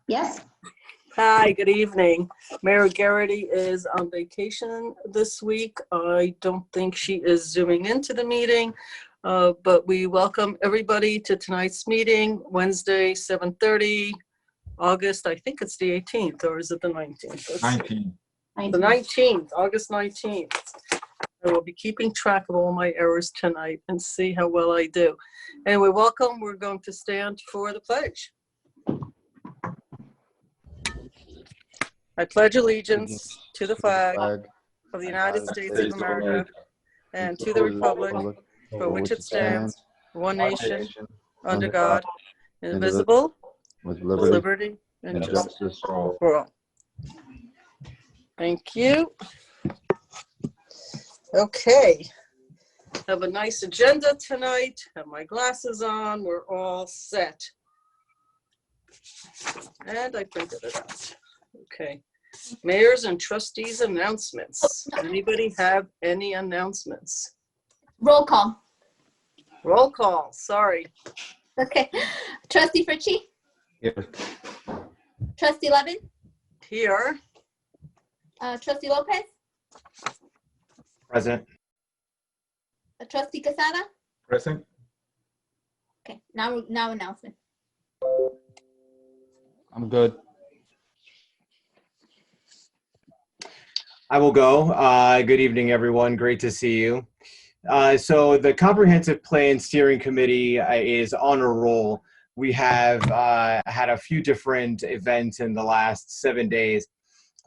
Yes. Hi, good evening. Mayor Garrity is on vacation this week. I don't think she is zooming into the meeting, but we welcome everybody to tonight's meeting, Wednesday, 7:30, August, I think it's the 18th, or is it the 19th? 19. The 19th, August 19th. I will be keeping track of all my errors tonight and see how well I do. Anyway, welcome. We're going to stand for the pledge. I pledge allegiance to the flag of the United States of America and to the republic for which it stands, one nation, under God, indivisible, with liberty and justice for all. Thank you. Okay. Have a nice agenda tonight. Have my glasses on. We're all set. And I printed it out. Okay. Mayors and trustees announcements. Anybody have any announcements? Roll call. Roll call. Sorry. Okay. Trustee Fritchie? Here. Trustee Levin? Here. Trustee Lopez? Present. Trustee Casada? Present. Okay. Now announcement. I'm good. I will go. Good evening, everyone. Great to see you. So the Comprehensive Plan Steering Committee is on a roll. We have had a few different events in the last 7 days.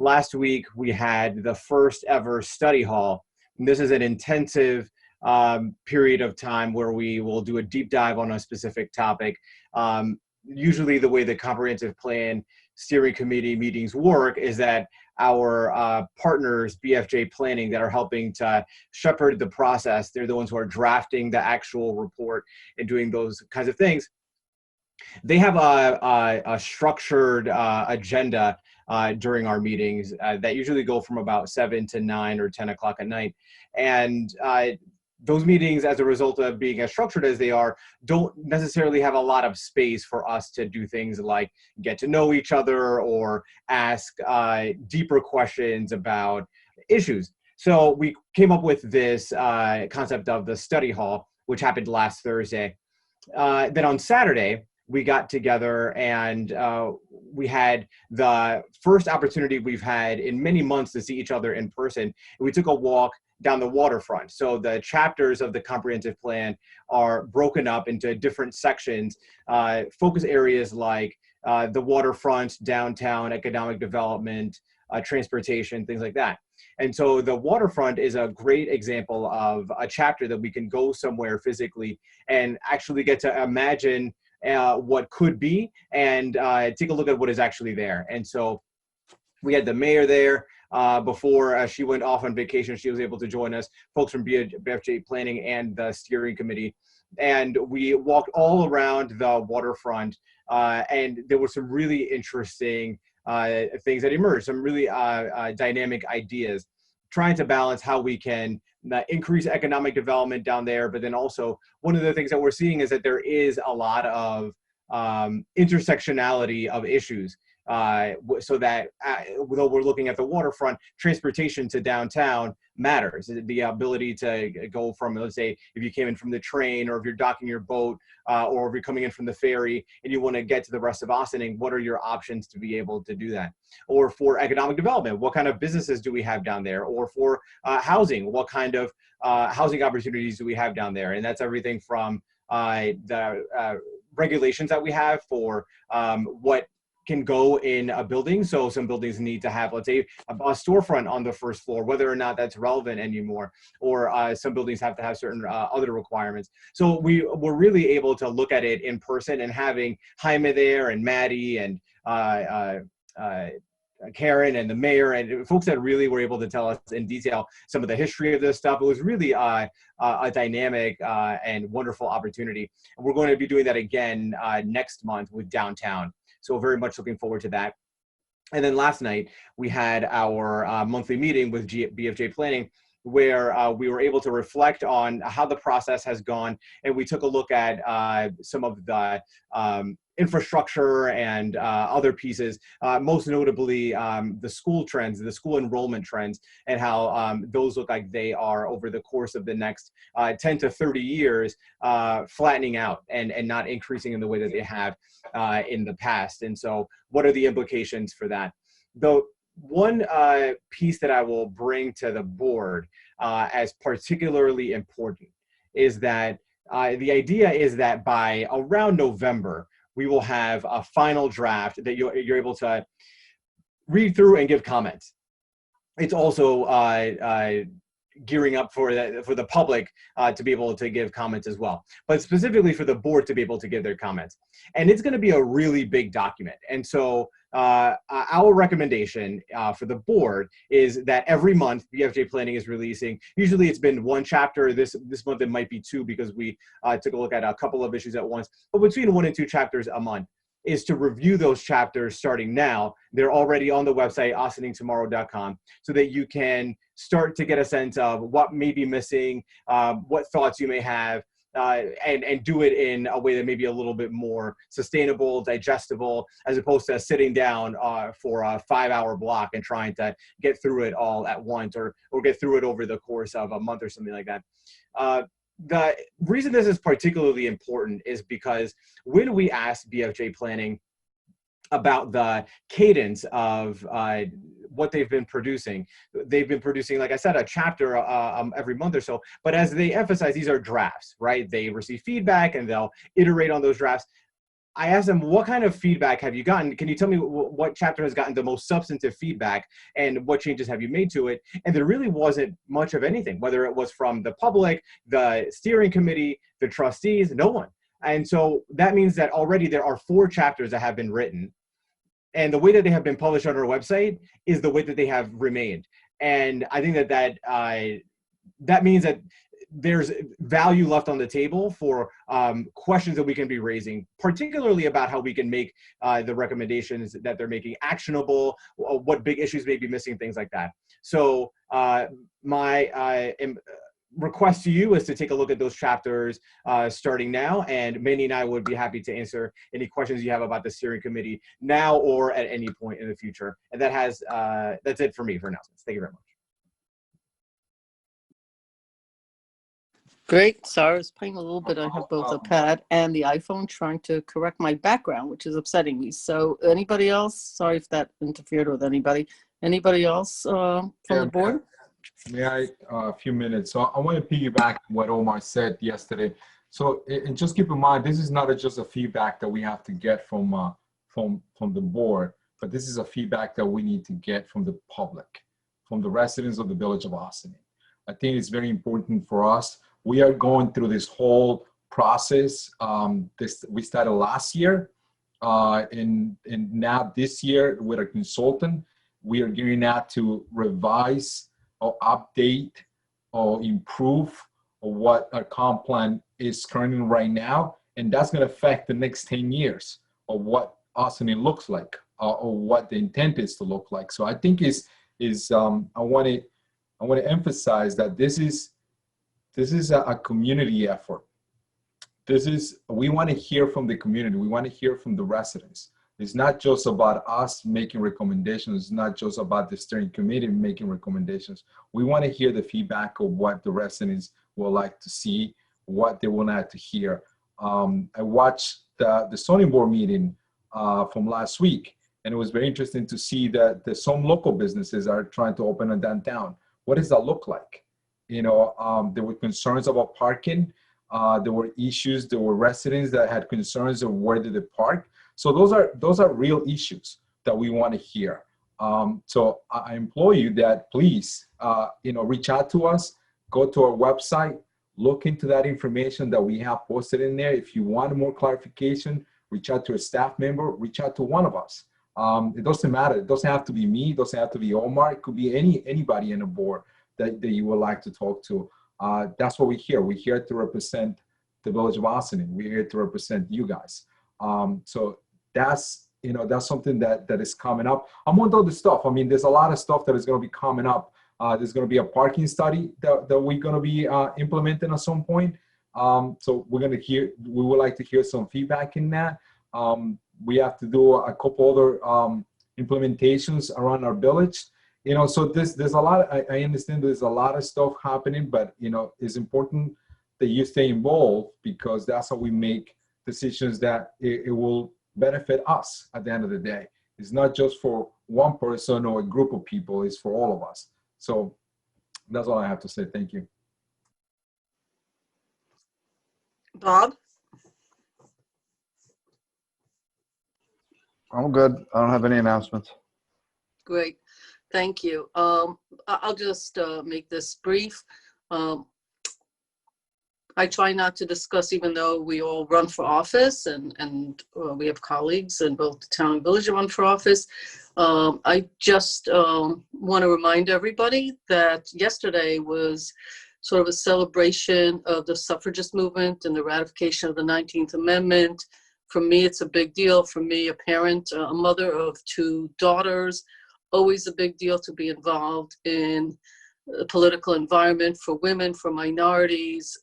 Last week, we had the first ever study hall. And this is an intensive period of time where we will do a deep dive on a specific topic. Usually the way the Comprehensive Plan Steering Committee meetings work is that our partners, Bfj Planning, that are helping to shepherd the process, they're the ones who are drafting the actual report and doing those kinds of things. They have a structured agenda during our meetings that usually go from about 7 to 9 or 10 o'clock at night. And those meetings, as a result of being as structured as they are, don't necessarily have a lot of space for us to do things like get to know each other or ask deeper questions about issues. So we came up with this concept of the study hall, which happened last Thursday. Then on Saturday, we got together and we had the first opportunity we've had in many months to see each other in person. We took a walk down the waterfront. So the chapters of the comprehensive plan are broken up into different sections, focus areas like the waterfront, downtown, economic development, transportation, things like that. And so the waterfront is a great example of a chapter that we can go somewhere physically and actually get to imagine what could be and take a look at what is actually there. And so we had the mayor there. Before she went off on vacation, she was able to join us, folks from Bfj Planning and the steering committee. And we walked all around the waterfront, and there were some really interesting things that emerged, some really dynamic ideas, trying to balance how we can increase economic development down there. But then also, one of the things that we're seeing is that there is a lot of intersectionality of issues. So that though we're looking at the waterfront, transportation to downtown matters. The ability to go from, let's say, if you came in from the train, or if you're docking your boat, or if you're coming in from the ferry and you want to get to the rest of Ossining, what are your options to be able to do that? Or for economic development, what kind of businesses do we have down there? Or for housing, what kind of housing opportunities do we have down there? And that's everything from the regulations that we have for what can go in a building. So some buildings need to have, let's say, a storefront on the first floor, whether or not that's relevant anymore, or some buildings have to have certain other requirements. So we were really able to look at it in person, and having Jaime there and Maddie and Karen and the mayor and folks that really were able to tell us in detail some of the history of this stuff. It was really a dynamic and wonderful opportunity. And we're going to be doing that again next month with downtown. So very much looking forward to that. And then last night, we had our monthly meeting with Bfj Planning, where we were able to reflect on how the process has gone. And we took a look at some of the infrastructure and other pieces, most notably the school trends, the school enrollment trends, and how those look like they are over the course of the next 10 to 30 years flattening out and not increasing in the way that they have in the past. And so what are the implications for that? The one piece that I will bring to the board as particularly important is that the idea is that by around November, we will have a final draft that you're able to read through and give comments. It's also gearing up for the public to be able to give comments as well, but specifically for the board to be able to give their comments. And it's going to be a really big document. And so our recommendation for the board is that every month Bfj Planning is releasing, usually it's been one chapter. This month it might be two because we took a look at a couple of issues at once, but between 1 and 2 chapters a month is to review those chapters starting now. They're already on the website, awakeningtomorrow.com, so that you can start to get a sense of what may be missing, what thoughts you may have, and do it in a way that may be a little bit more sustainable, digestible, as opposed to sitting down for a 5-hour block and trying to get through it all at once, or get through it over the course of a month or something like that. The reason this is particularly important is because when we asked Bfj Planning about the cadence of what they've been producing, like I said, a chapter every month or so. But as they emphasize, these are drafts, right? They receive feedback and they'll iterate on those drafts. I asked them, what kind of feedback have you gotten? Can you tell me what chapter has gotten the most substantive feedback and what changes have you made to it? And there really wasn't much of anything, whether it was from the public, the steering committee, the trustees, no one. And so that means that already there are 4 chapters that have been written. And the way that they have been published on our website is the way that they have remained. And I think that means that there's value left on the table for questions that we can be raising, particularly about how we can make the recommendations that they're making actionable, what big issues may be missing, things like that. So my request to you is to take a look at those chapters starting now, and Manny and I would be happy to answer any questions you have about the steering committee now or at any point in the future. And that's it for me for announcements. Thank you very much. Great. Sorry, I was playing a little bit. I have both a pad and the iPhone trying to correct my background, which is upsetting me. So anybody else? Sorry if that interfered with anybody. Anybody else from the board? May I, a few minutes. So I want to piggyback on what Omar said yesterday. So, and just keep in mind, this is not just a feedback that we have to get from the board, but this is a feedback that we need to get from the public, from the residents of the village of Austin. I think it's very important for us. We are going through this whole process. We started last year, and now this year with a consultant, we are gearing out to revise or update or improve what our comp plan is currently right now. And that's going to affect the next 10 years of what Austin looks like, or what the intent is to look like. So I think I want to emphasize that this is a community effort. We want to hear from the community. We want to hear from the residents. It's not just about us making recommendations. It's not just about the steering committee making recommendations. We want to hear the feedback of what the residents would like to see, what they would like to hear. I watched the zoning board meeting from last week, and it was very interesting to see that some local businesses are trying to open a downtown. What does that look like? You know, there were concerns about parking. There were issues. There were residents that had concerns of where did they park. So those are real issues that we want to hear. So I implore you that please, reach out to us, go to our website, look into that information that we have posted in there. If you want more clarification, reach out to a staff member, reach out to one of us. It doesn't matter. It doesn't have to be me. It doesn't have to be Omar. It could be anybody in the board that you would like to talk to. That's what we're here. We're here to represent the village of Austin. We're here to represent you guys. So that's something that is coming up. Among other stuff, I mean, there's a lot of stuff that is going to be coming up. There's going to be a parking study that we're going to be implementing at some point. So we would like to hear some feedback in that. We have to do a couple other implementations around our village. You know, so there's a lot. I understand there's a lot of stuff happening, but you know, it's important that you stay involved, because that's how we make decisions that it will benefit us at the end of the day. It's not just for one person or a group of people, it's for all of us. So that's all I have to say. Thank you. Bob? I'm good. I don't have any announcements. Great, thank you. I'll just make this brief. I try not to discuss, even though we all run for office and we have colleagues in both the town and village that run for office. I just want to remind everybody that yesterday was sort of a celebration of the suffragist movement and the ratification of the 19th Amendment. For me, it's a big deal. For me, a parent, a mother of 2 daughters, always a big deal to be involved in the political environment for women, for minorities.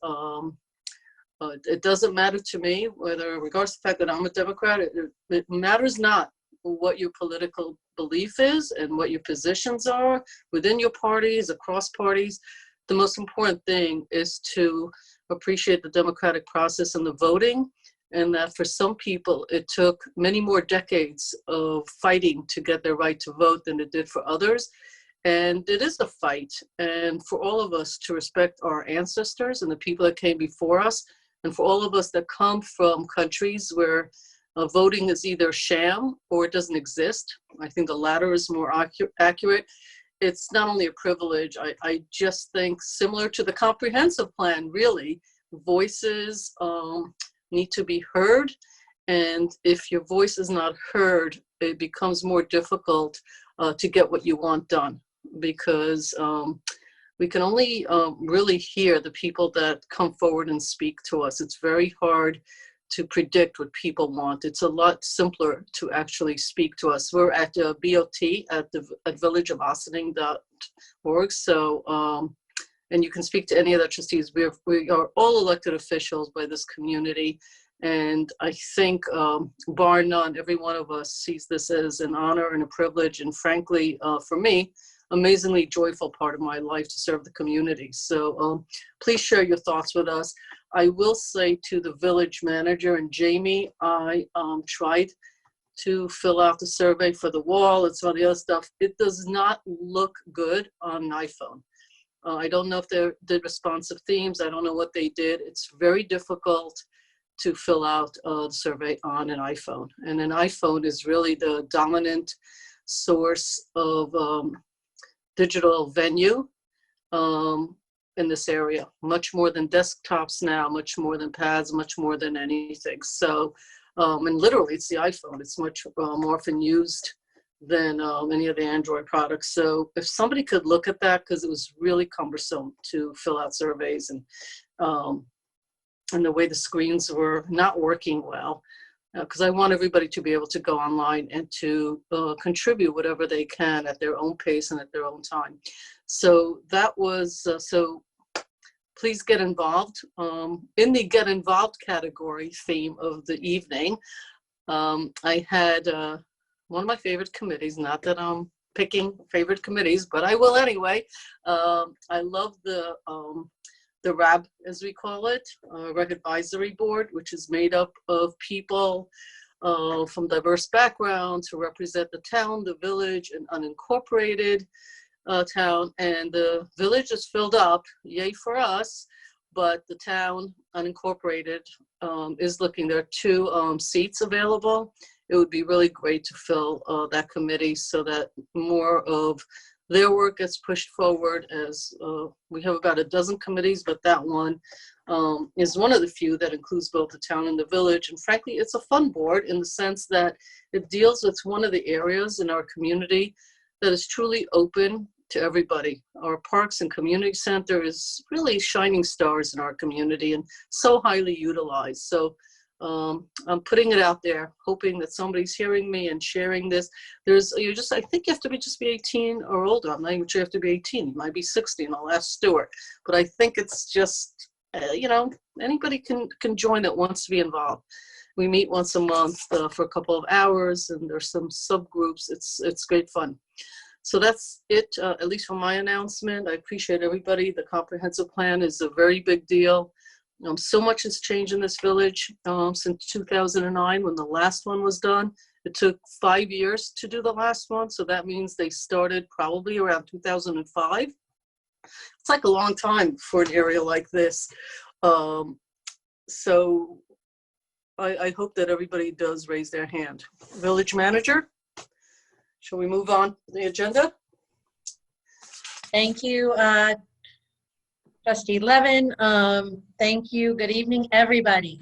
It doesn't matter to me whether, regardless of the fact that I'm a Democrat, it matters not what your political belief is and what your positions are within your parties, across parties. The most important thing is to appreciate the democratic process and the voting, and that for some people, it took many more decades of fighting to get their right to vote than it did for others. And it is a fight, and for all of us to respect our ancestors and the people that came before us, and for all of us that come from countries where voting is either sham or it doesn't exist. I think the latter is more accurate. It's not only a privilege, I just think, similar to the comprehensive plan, really, voices need to be heard. And if your voice is not heard, it becomes more difficult to get what you want done, because we can only really hear the people that come forward and speak to us. It's very hard to predict what people want. It's a lot simpler to actually speak to us. We're at BOT at villageofaustining.org. So, and you can speak to any of the trustees. We are all elected officials by this community. And I think, bar none, every one of us sees this as an honor and a privilege. And frankly, for me, amazingly joyful part of my life to serve the community. So please share your thoughts with us. I will say to the village manager and Jamie, I tried to fill out the survey for the wall and some of the other stuff. It does not look good on an iPhone. I don't know if they did responsive themes. I don't know what they did. It's very difficult to fill out the survey on an iPhone. And an iPhone is really the dominant source of digital venue in this area, much more than desktops now, much more than pads, much more than anything. So, and literally it's the iPhone. It's much more often used than any of the Android products. So if somebody could look at that, because it was really cumbersome to fill out surveys, and the way the screens were not working well, because I want everybody to be able to go online and to contribute whatever they can at their own pace and at their own time. So that was, so please get involved. In the get involved category theme of the evening, I had one of my favorite committees, not that I'm picking favorite committees, but I will anyway. I love the RAB, as we call it, Reg Advisory Board, which is made up of people from diverse backgrounds who represent the town, the village, and unincorporated town. And the village is filled up, yay for us, but the town, unincorporated, is looking. There are 2 seats available. It would be really great to fill that committee so that more of their work gets pushed forward, as we have about a dozen committees, but that one is one of the few that includes both the town and the village. And frankly, it's a fun board in the sense that it deals with one of the areas in our community that is truly open to everybody. Our Parks and Community Center is really shining stars in our community and so highly utilized. So I'm putting it out there, hoping that somebody's hearing me and sharing this. I think you have to just be 18 or older. I'm not even sure you have to be 18. You might be 16. I'll ask Stuart. But I think it's just, anybody can join that wants to be involved. We meet once a month for a couple of hours, and there's some subgroups. It's great fun. So that's it, at least for my announcement. I appreciate everybody. The comprehensive plan is a very big deal. So much has changed in this village since 2009 when the last one was done. It took 5 years to do the last one, so that means they started probably around 2005. It's like a long time for an area like this. So I hope that everybody does raise their hand. Village manager, shall we move on to the agenda? Thank you, Trustee Levin. Thank you. Good evening, everybody.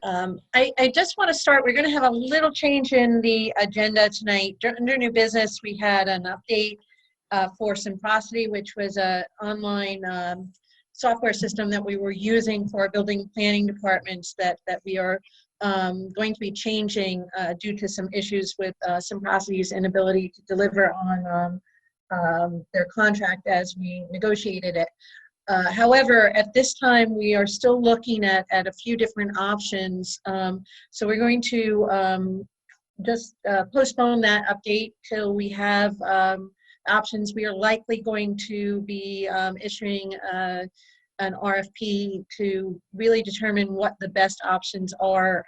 I just want to start. We're going to have a little change in the agenda tonight. Under new business, we had an update for Symprocity, which was an online software system that we were using for our building planning departments that we are going to be changing due to some issues with Symprocity's inability to deliver on their contract as we negotiated it. However, at this time, we are still looking at a few different options. So we're going to just postpone that update till we have options. We are likely going to be issuing an RFP to really determine what the best options are.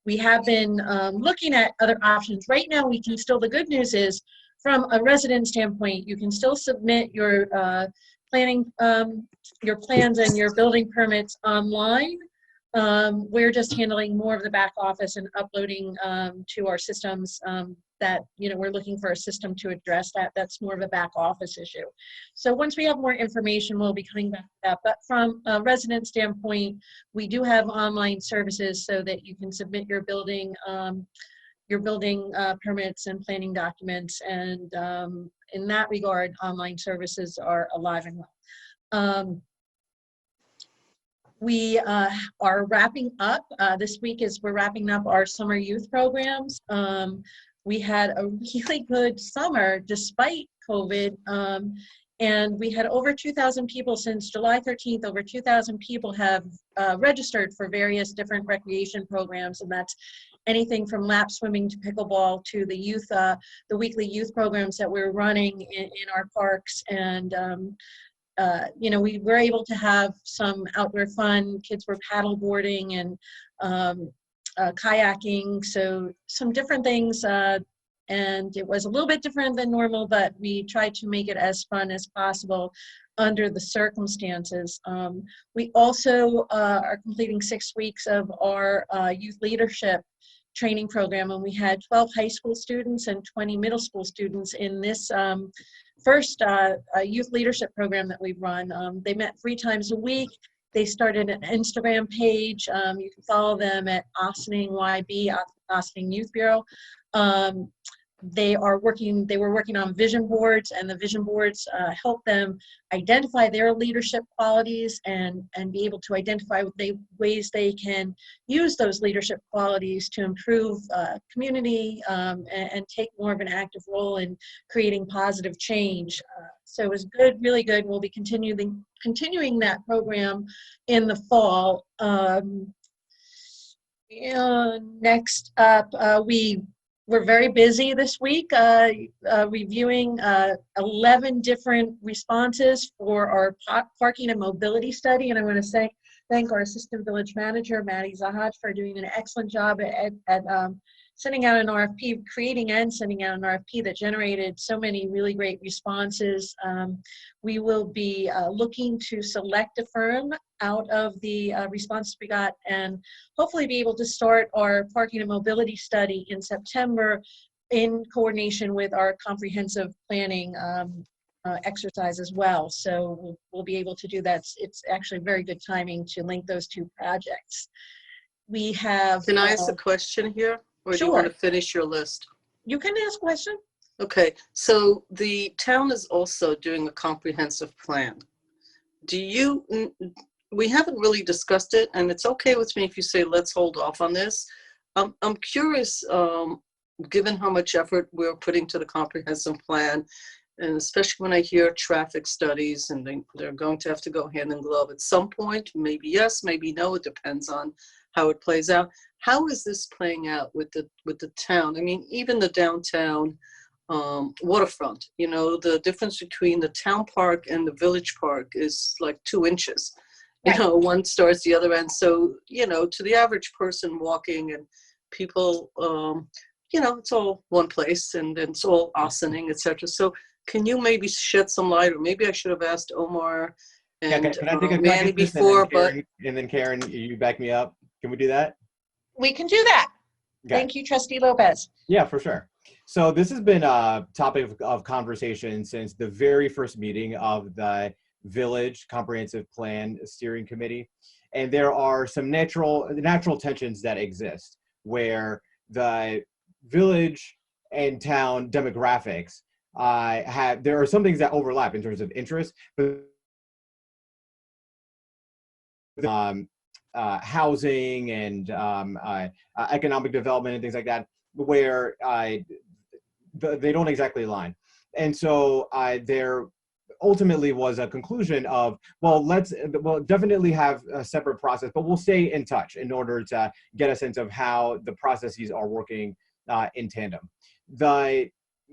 We have been looking at other options. Right now, we can still, the good news is, from a resident standpoint, you can still submit your planning, your plans and your building permits online. We're just handling more of the back office and uploading to our systems that, you know, we're looking for a system to address that. That's more of a back office issue. So once we have more information, we'll be coming back to that. But from a resident standpoint, we do have online services so that you can submit your building permits and planning documents, and in that regard, online services are alive and well. We are wrapping up, this week we're wrapping up our summer youth programs. We had a really good summer despite COVID, and we had over 2,000 people since July 13th. Over 2,000 people have registered for various different recreation programs, and that's anything from lap swimming to pickleball to the youth, the weekly youth programs that we're running in our parks. And you know, we were able to have some outdoor fun. Kids were paddle boarding and kayaking, so some different things. And it was a little bit different than normal, but we tried to make it as fun as possible under the circumstances. We also are completing 6 weeks of our youth leadership training program, and we had 12 high school students and 20 middle school students in this first youth leadership program that we've run. They met 3 times a week. They started an Instagram page. You can follow them at Ossining YB, Ossining Youth Bureau. They were working on vision boards, and the vision boards help them identify their leadership qualities and be able to identify ways they can use those leadership qualities to improve community and take more of an active role in creating positive change. So it was good, really good. We'll be continuing that program in the fall. Next up, we're very busy this week reviewing 11 different responses for our parking and mobility study. And I want to thank our assistant village manager, Maddie Zahaj, for doing an excellent job at sending out an RFP, creating and sending out an RFP that generated so many really great responses. We will be looking to select a firm out of the responses we got, and hopefully be able to start our parking and mobility study in September in coordination with our comprehensive planning exercise as well. So we'll be able to do that. It's actually very good timing to link those 2 projects. We have— Can I ask a question here? Or do you want to finish your list? You can ask a question. Okay, so the town is also doing a comprehensive plan. We haven't really discussed it, and it's okay with me if you say, let's hold off on this. I'm curious, given how much effort we're putting to the comprehensive plan, and especially when I hear traffic studies and they're going to have to go hand in glove at some point, maybe yes, maybe no, it depends on how it plays out. How is this playing out with the town? I mean, even the downtown waterfront, you know, the difference between the town park and the village park is like 2 inches. You Right. know, one starts the other end. So, you know, to the average person walking and people, you know, it's all one place and it's all Ossining, etc. So can you maybe shed some light, or maybe I should have asked Omar Yeah, and can I take a Manny crack at this, before, but and then Karen, you back me up? Can we do that? We can do that. Okay. Thank you, Trustee Lopez. Yeah, for sure. So this has been a topic of conversation since the very first meeting of the Village Comprehensive Plan Steering Committee. And there are some natural tensions that exist where the village and town demographics there are some things that overlap in terms of interest, but housing and economic development and things like that, where they don't exactly align. And so there ultimately was a conclusion of, well, we'll definitely have a separate process, but we'll stay in touch in order to get a sense of how the processes are working in tandem. The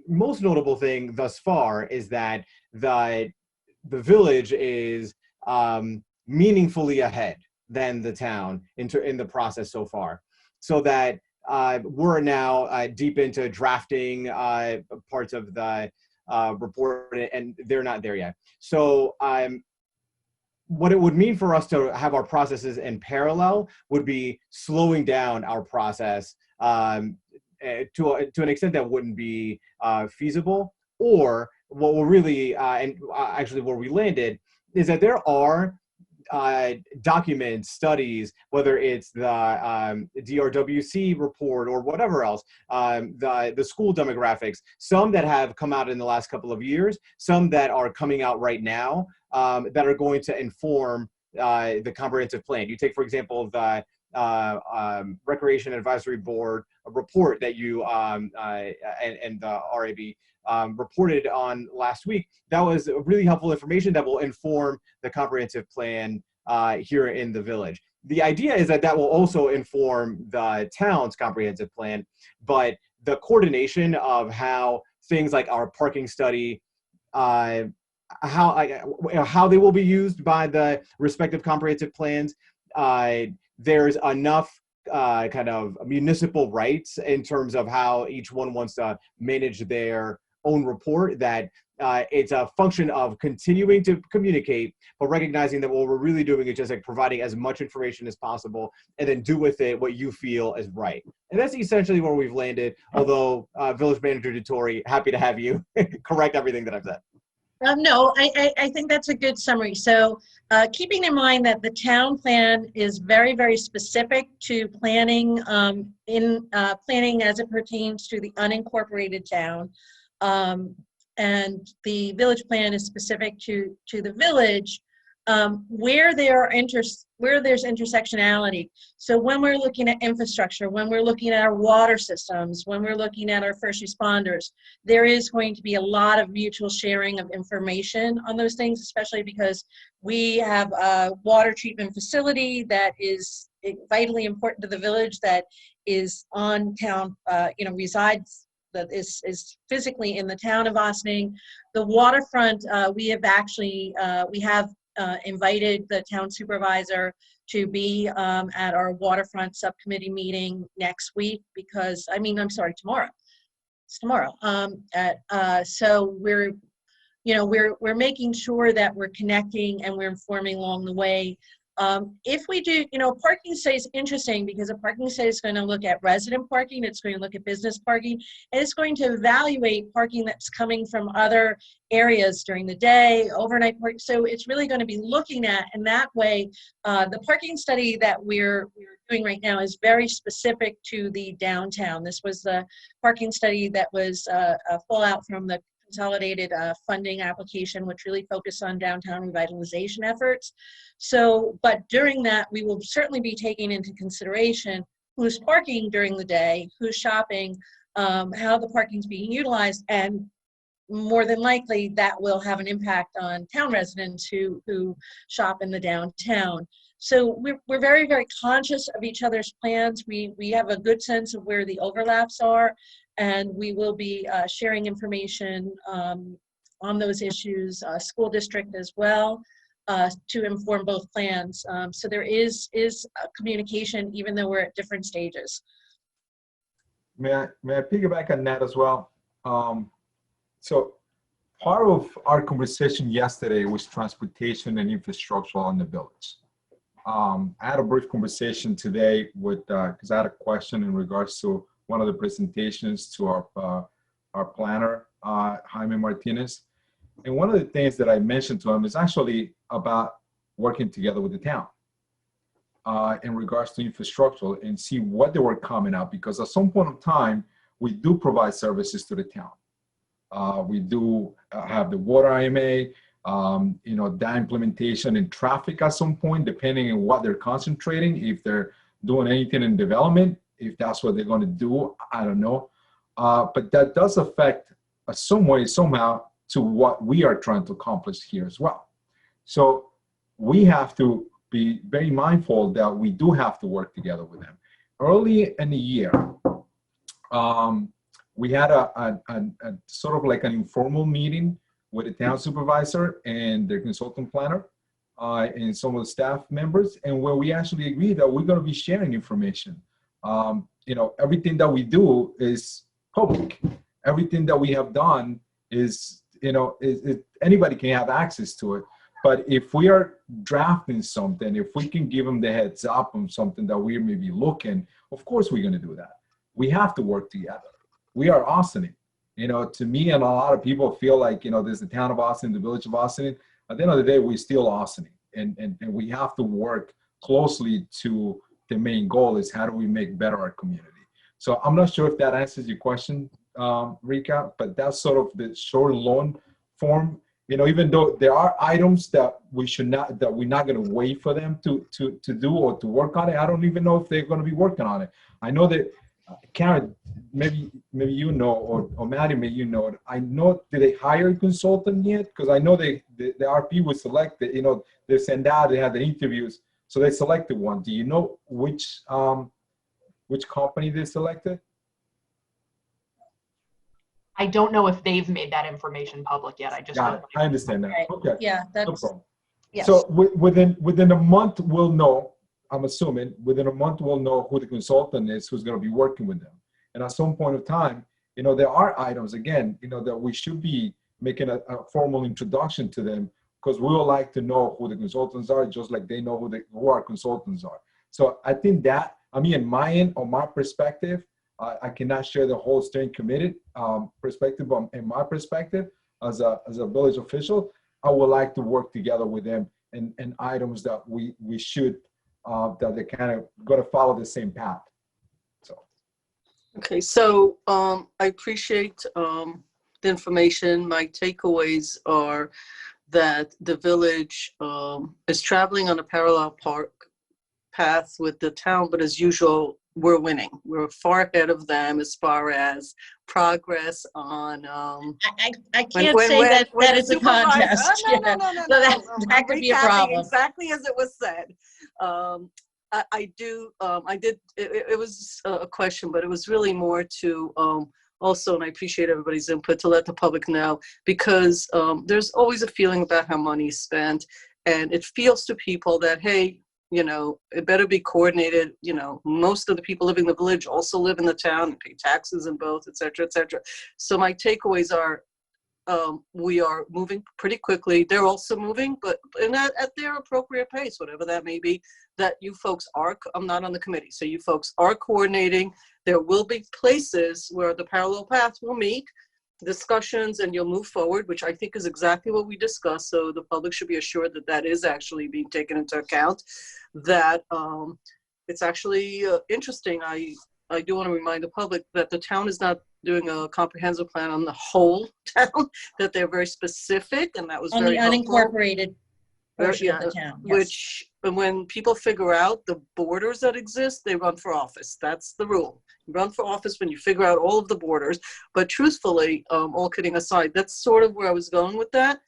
most notable thing thus far is that the village is meaningfully ahead than the town in the process so far, so that we're now deep into drafting parts of the report, and they're not there yet. So what it would mean for us to have our processes in parallel would be slowing down our process to an extent that wouldn't be feasible. Or what will really, actually where we landed, is that there are documents, studies, whether it's the DRWC report or whatever else, the school demographics, some that have come out in the last couple of years, some that are coming out right now, that are going to inform the comprehensive plan. You take, for example, the Recreation Advisory Board report that you and the RAB reported on last week. That was really helpful information that will inform the comprehensive plan here in the village. The idea is that that will also inform the town's comprehensive plan, but the coordination of how things like our parking study, how they will be used by the respective comprehensive plans, there's enough kind of municipal rights in terms of how each one wants to manage their own report that it's a function of continuing to communicate, but recognizing that what we're really doing is just like providing as much information as possible and then do with it what you feel is right. And that's essentially where we've landed, although Village Manager DeTore, happy to have you correct everything that I've said. No, I think that's a good summary. So keeping in mind that the town plan is very, very specific to planning planning as it pertains to the unincorporated town. And the village plan is specific to the village, where there's intersectionality. So when we're looking at infrastructure, when we're looking at our water systems, when we're looking at our first responders, there is going to be a lot of mutual sharing of information on those things, especially because we have a water treatment facility that is vitally important to the village, that is on town, resides, that is physically in the town of Ossining. The waterfront, we have invited the town supervisor to be at our waterfront subcommittee meeting next week, because, tomorrow. It's tomorrow. So we're making sure that we're connecting and we're informing along the way. If we do, parking study is interesting because a parking study is going to look at resident parking, it's going to look at business parking, and it's going to evaluate parking that's coming from other areas during the day, overnight parking. So it's really going to be looking at, and that way, the parking study that we're doing right now is very specific to the downtown. This was the parking study that was a fallout from the consolidated funding application, which really focused on downtown revitalization efforts. So, but during that, we will certainly be taking into consideration who's parking during the day, who's shopping, how the parking's being utilized, and more than likely that will have an impact on town residents who shop in the downtown. So we're very, very conscious of each other's plans. We have a good sense of where the overlaps are, and we will be sharing information on those issues, school district as well, to inform both plans. So there is a communication, even though we're at different stages. May I piggyback on that as well? So part of our conversation yesterday was transportation and infrastructure in the village. I had a brief conversation today with, because I had a question in regards to one of the presentations to our planner, Jaime Martinez. And one of the things that I mentioned to him is actually about working together with the town in regards to infrastructure and see what they were coming out, because at some point in time, we do provide services to the town. We do have the water IMA, you know, that implementation in traffic at some point, depending on what they're concentrating, if they're doing anything in development, if that's what they're going to do, I don't know. But that does affect some way, somehow, to what we are trying to accomplish here as well. So we have to be very mindful that we do have to work together with them. Early in the year, we had a sort of like an informal meeting with the town supervisor and their consultant planner and some of the staff members, and where we actually agreed that we're going to be sharing information. You know, everything that we do is public. Everything that we have done is, you know, anybody can have access to it. But if we are drafting something, if we can give them the heads up on something that we may be looking, of course we're going to do that. We have to work together. We are Austin. You know, to me, and a lot of people feel like, you know, there's the town of Austin, the village of Austin. At the end of the day, we're still Austin. And we have to work closely to the main goal is how do we make better our community. So I'm not sure if that answers your question, Rika, but that's sort of the short and long form. You know, even though there are items that we should not, that we're not going to wait for them to do or to work on it. I don't even know if they're going to be working on it. I know that Karen, maybe you know, or Maddie, maybe you know. I know, did they hire a consultant yet? Because I know the RP was selected. You know, they sent out, they had the interviews, so they selected one. Do you know which company they selected? I don't know if they've made that information public yet. I just Yeah, I understand that. Right. Okay. Yeah, No that's, problem. yes. So within a month, we'll know. I'm assuming within a month we'll know who the consultant is who's going to be working with them. And at some point of time, you know, there are items again, you know, that we should be making a formal introduction to them, because we would like to know who the consultants are, just like they know who our consultants are. So I think that, I mean, in my end, on my perspective, I cannot share the whole steering committee perspective, but in my perspective, as a village official, I would like to work together with them in items that we should, that they're kind of going to follow the same path. So. Okay, so I appreciate the information. My takeaways are that the village is traveling on a parallel path with the town, but as usual, we're winning. We're far ahead of them as far as progress on. I can't say that it's a contest. No, That could be a problem. Exactly as it was said. I did, it was a question, but it was really more to also, and I appreciate everybody's input, to let the public know, because there's always a feeling about how money is spent, and it feels to people that, hey, you know, it better be coordinated. You know, most of the people living in the village also live in the town and pay taxes in both, et cetera, et cetera. So my takeaways are, we are moving pretty quickly. They're also moving, but at their appropriate pace, whatever that may be, that you folks are, I'm not on the committee, so you folks are coordinating. There will be places where the parallel paths will meet, discussions, and you'll move forward, which I think is exactly what we discussed. So the public should be assured that that is actually being taken into account, that it's actually interesting. I do want to remind the public that the town is not doing a comprehensive plan on the whole town, that they're very specific, and that was On very the helpful. unincorporated portion of the town, yes. Which, when people figure out the borders that exist, they run for office. That's the rule. You run for office when you figure out all of the borders. But truthfully, all kidding aside, that's sort of where I was going with that.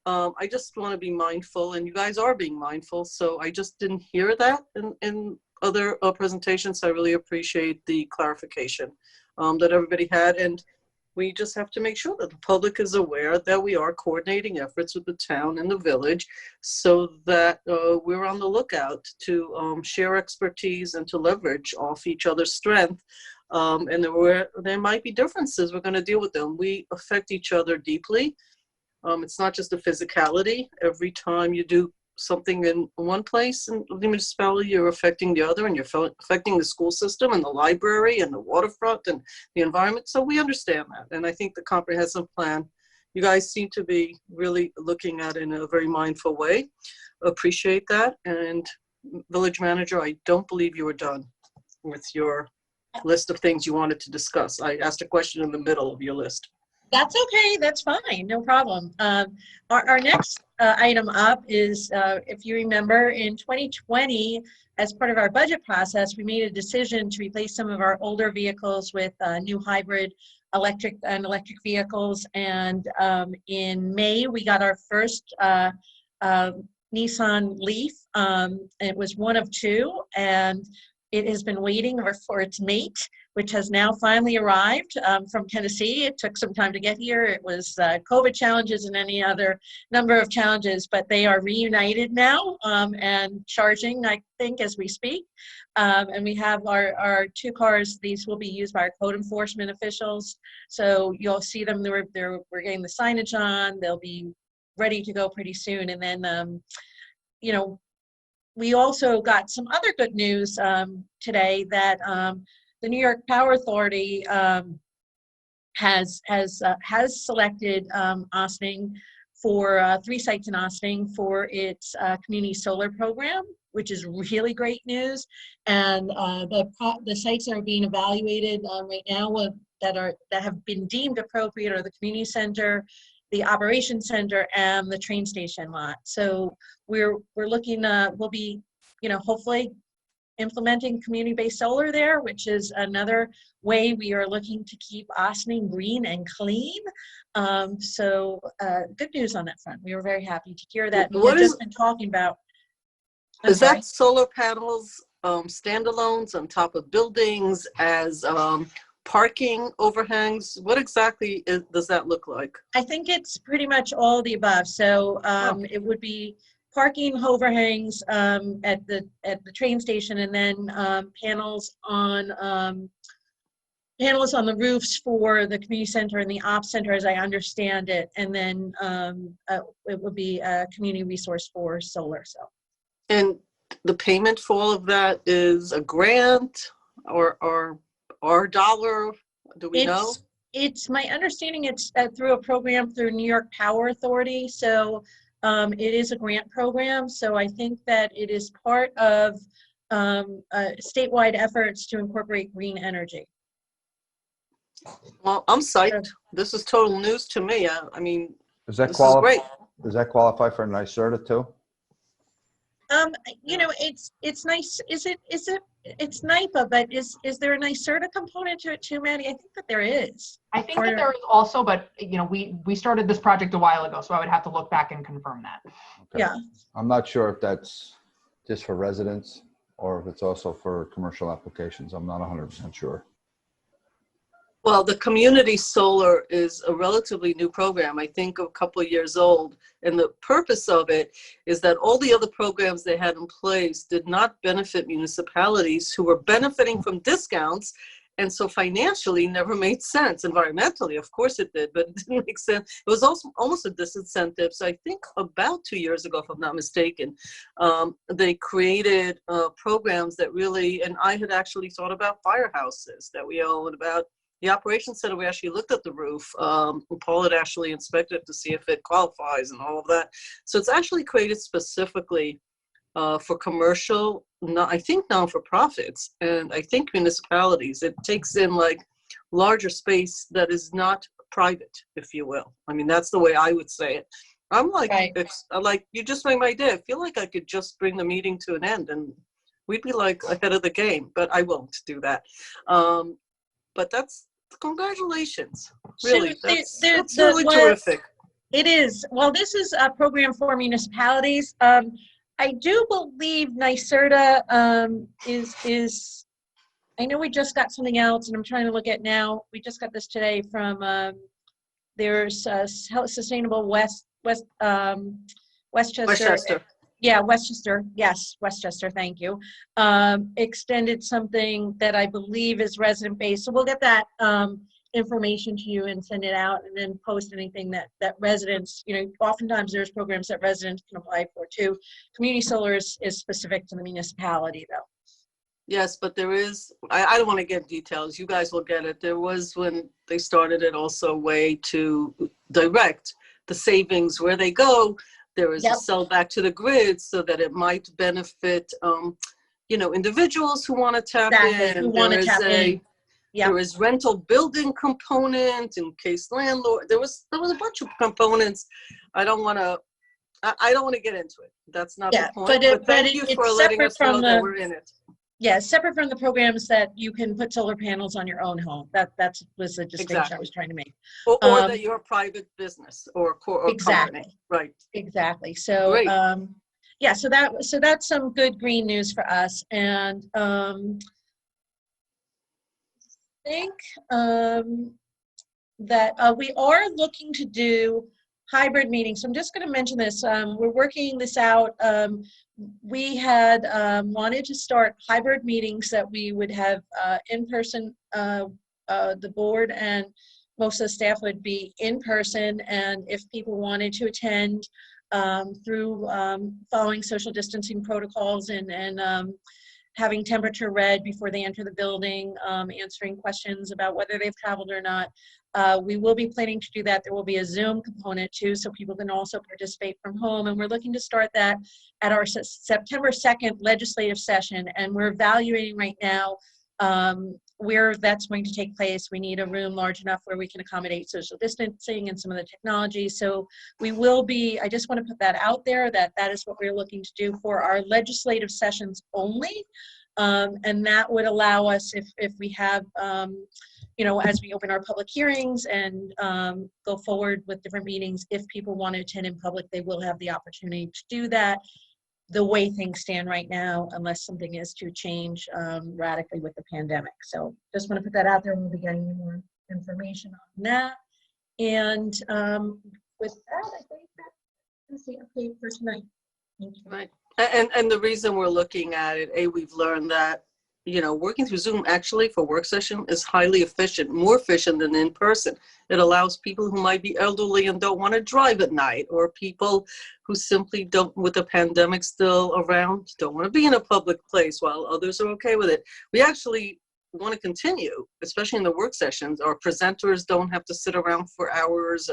I just want to be mindful, and you guys are being mindful. So I just didn't hear that in other presentations. I really appreciate the clarification that everybody had. And we just have to make sure that the public is aware that we are coordinating efforts with the town and the village so that we're on the lookout to share expertise and to leverage off each other's strength. And there might be differences. We're going to deal with them. We affect each other deeply. It's not just a physicality. Every time you do something in one place in the municipality, you're affecting the other, and you're affecting the school system and the library and the waterfront and the environment. So we understand that. And I think the comprehensive plan, you guys seem to be really looking at it in a very mindful way. Appreciate that. And village manager, I don't believe you were done with your list of things you wanted to discuss. I asked a question in the middle of your list. That's okay. That's fine. No problem. Our next item up is, if you remember, in 2020, as part of our budget process, we made a decision to replace some of our older vehicles with new hybrid electric vehicles. And in May, we got our first Nissan Leaf. It was one of two, and it has been waiting for its mate, which has now finally arrived from Tennessee. It took some time to get here. It was COVID challenges and any other number of challenges, but they are reunited now and charging, I think, as we speak. And we have our two cars. These will be used by our code enforcement officials. So you'll see them, we're getting the signage on. They'll be ready to go pretty soon. And then, you know, we also got some other good news today that the New York Power Authority has selected Ossining for 3 sites in Ossining for its community solar program, which is really great news. And the sites that are being evaluated right now that have been deemed appropriate are the community center, the operations center, and the train station lot. So we're looking, we'll be, you know, hopefully implementing community-based solar there, which is another way we are looking to keep Ossining green and clean. So good news on that front. We were very happy to hear that. We've just been talking about. Is that solar panels standalones on top of buildings as parking overhangs? What exactly does that look like? I think it's pretty much all of the above. So it would be parking overhangs at the train station, and then panels on the roofs for the community center and the ops center, as I understand it, and then it would be a community resource for solar. So, and the payment for all of that is a grant or our dollar? Do we know? It's my understanding it's through a program through New York Power Authority. So it is a grant program. So I think that it is part of statewide efforts to incorporate green energy. Well, I'm psyched. This is total news to me. I mean, Does that this is great. Does that qualify for NYSERDA too? You know, it's nice. It's NYPA, but is there a NYSERDA component to it too, Maddie? I think that there is. I think that there is also, but you know, we started this project a while ago, so I would have to look back and confirm that. Okay. Yeah. I'm not sure if that's just for residents or if it's also for commercial applications. I'm not 100% sure. Well, the community solar is a relatively new program, I think a couple of years old. And the purpose of it is that all the other programs they had in place did not benefit municipalities who were benefiting from discounts. And so financially never made sense. Environmentally, of course it did, but it didn't make sense. It was also almost a disincentive. So I think about 2 years ago, if I'm not mistaken, they created programs that really, and I had actually thought about firehouses that we own, about the operations center. We actually looked at the roof. Paul had actually inspected it to see if it qualifies and all of that. So it's actually created specifically for commercial, I think non-for-profits, and I think municipalities. It takes in like larger space that is not private, if you will. I mean, that's the way I would say it. I'm like, right. You just made my day. I feel like I could just bring the meeting to an end and we'd be like ahead of the game, but I won't do that. But that's, congratulations. Really, that's really terrific. It is. Well, this is a program for municipalities. I do believe NYSERDA is, I know we just got something else, and I'm trying to look at now. We just got this today from, there's Sustainable Westchester. Westchester. Yeah, Westchester. Yes, Westchester. Thank you. Extended something that I believe is resident based. So we'll get that information to you and send it out, and then post anything that residents, oftentimes there's programs that residents can apply for too. Community solar is specific to the municipality though. Yes, but there is, I don't want to get details. You guys will get it. There was, when they started it, also a way to direct the savings where they go. There is Yep. a sell back to the grid so that it might benefit, individuals who want to tap Exactly, in. who wanna tap in. Yeah. There is rental building component in case landlord. There was a bunch of components. I don't want to get into it. That's not Yeah, the point. But thank you for it's letting separate us know from that the, we're in it. yeah, separate from the programs that you can put solar panels on your own home. That was the distinction I Exactly. was trying to make. Or that you're a private business or Exactly. company. Right. Exactly. So, Great. yeah, so that's some good green news for us. And I think that we are looking to do hybrid meetings. So I'm just going to mention this. We're working this out. We had wanted to start hybrid meetings that we would have in person. The board and most of the staff would be in person, and if people wanted to attend through following social distancing protocols and having temperature read before they enter the building, answering questions about whether they've traveled or not. We will be planning to do that. There will be a Zoom component too, so people can also participate from home. And we're looking to start that at our September 2nd legislative session. And we're evaluating right now where that's going to take place. We need a room large enough where we can accommodate social distancing and some of the technology. So we will be, I just want to put that out there, that is what we're looking to do for our legislative sessions only. And that would allow us, if we have, as we open our public hearings and go forward with different meetings, if people want to attend in public, they will have the opportunity to do that the way things stand right now, unless something is to change radically with the pandemic. So just want to put that out there. We'll be getting more information on that. And with that, I think that's the update for tonight. Thank you. Right. And the reason we're looking at it, we've learned that, working through Zoom actually for work session is highly efficient, more efficient than in person. It allows people who might be elderly and don't want to drive at night, or people who simply don't, with the pandemic still around, don't want to be in a public place while others are okay with it. We actually want to continue, especially in the work sessions. Our presenters don't have to sit around for hours.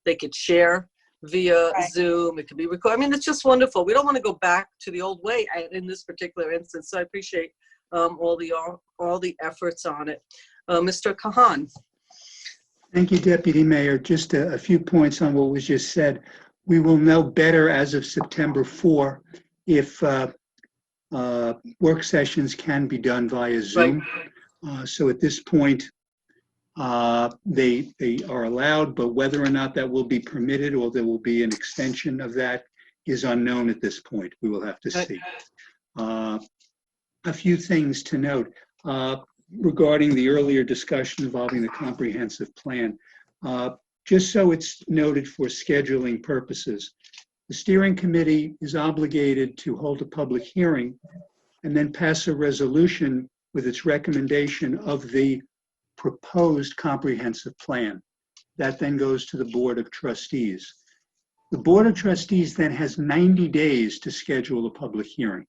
They could share via Right. Zoom. It could be recorded. I mean, it's just wonderful. We don't want to go back to the old way in this particular instance. So I appreciate all the efforts on it. Mr. Kahan. Thank you, Deputy Mayor. Just a few points on what was just said. We will know better as of September 4 if work sessions can be done via Zoom. Right. So at this point, they are allowed, but whether or not that will be permitted or there will be an extension of that is unknown at this point. We will have to see. A few things to note regarding the earlier discussion involving the comprehensive plan. Just so it's noted for scheduling purposes, the steering committee is obligated to hold a public hearing and then pass a resolution with its recommendation of the proposed comprehensive plan. That then goes to the Board of Trustees. The Board of Trustees then has 90 days to schedule a public hearing.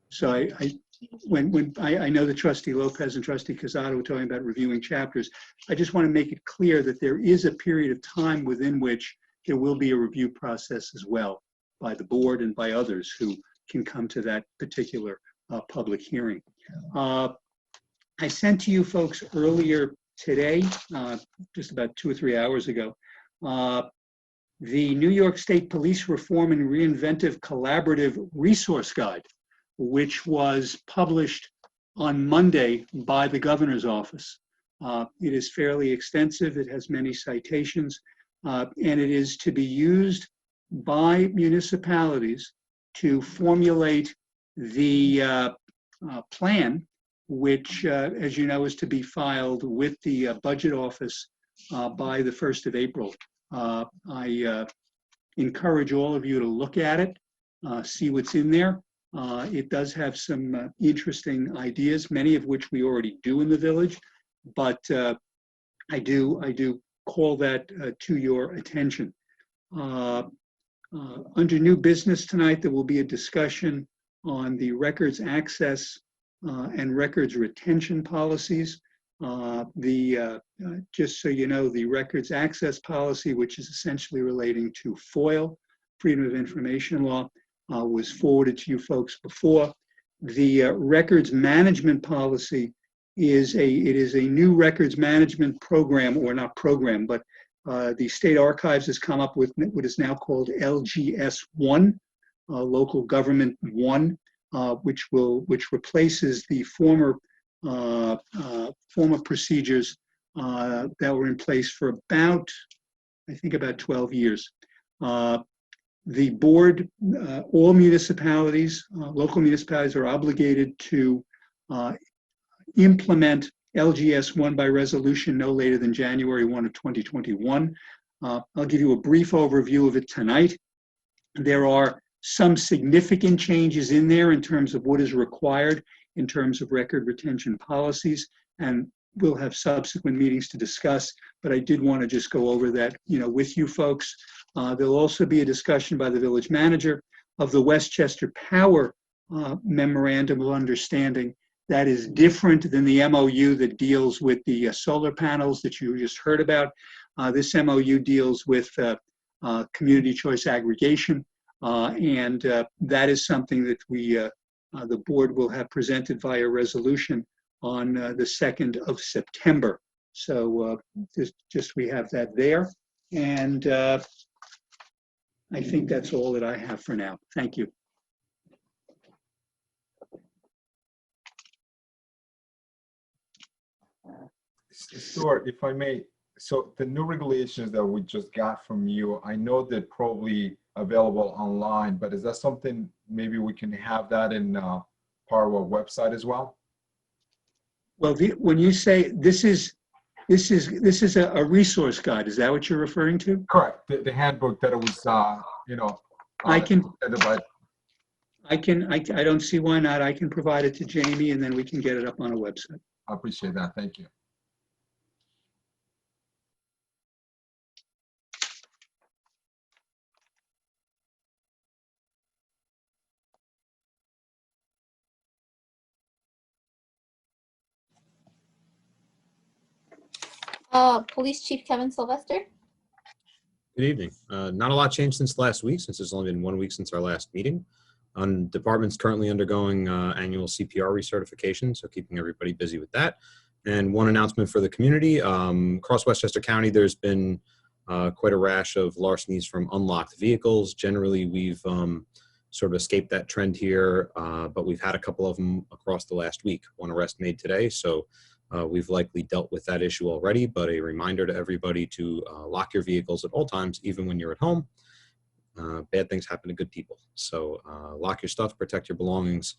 So I know that Trustee Lopez and Trustee Quezada were talking about reviewing chapters. I just want to make it clear that there is a period of time within which there will be a review process as well by the board and by others who can come to that particular public hearing. I sent to you folks earlier today, just about 2 or 3 hours ago, the New York State Police Reform and Reinventive Collaborative Resource Guide, which was published on Monday by the governor's office. It is fairly extensive. It has many citations. and it is to be used by municipalities to formulate the plan, which, as you know, is to be filed with the budget office by the 1st of April. I encourage all of you to look at it, see what's in there. It does have some interesting ideas, many of which we already do in the village, but I do call that to your attention. Under new business tonight, there will be a discussion on the records access and records retention policies. Just so you know, the records access policy, which is essentially relating to FOIL, Freedom of Information Law, was forwarded to you folks before. The records management policy is a new records management program, or not program, but the state archives has come up with what is now called LGS1, Local Government 1, which replaces the former procedures that were in place for about 12 years. The board, all municipalities, local municipalities are obligated to implement LGS1 by resolution no later than January 1 of 2021. I'll give you a brief overview of it tonight. There are some significant changes in there in terms of what is required in terms of record retention policies, and we'll have subsequent meetings to discuss, but I did want to just go over that, with you folks. There'll also be a discussion by the village manager of the Westchester Power Memorandum of Understanding. That is different than the MOU that deals with the solar panels that you just heard about. This MOU deals with community choice aggregation, and that is something that the board will have presented via resolution on the 2nd of September. So just we have that there. And I think that's all that I have for now. Thank you. Stuart, if I may, so the new regulations that we just got from you, I know they're probably available online, but is that something maybe we can have that in part of our website as well? Well, when you say this is a resource guide, is that what you're referring to? Correct. The handbook that it was, I don't see why not. I can provide it to Jamie, and then we can get it up on a website. I appreciate that. Thank you. Police Chief Kevin Sylvester. Good evening. Not a lot changed since last week, since it's only been 1 week since our last meeting. Department's currently undergoing annual CPR recertification, so keeping everybody busy with that. And one announcement for the community, across Westchester County, there's been quite a rash of larcenies from unlocked vehicles. Generally, we've sort of escaped that trend here, but we've had a couple of them across the last week. One arrest made today, so we've likely dealt with that issue already, but a reminder to everybody to lock your vehicles at all times, even when you're at home. Bad things happen to good people. So lock your stuff, protect your belongings,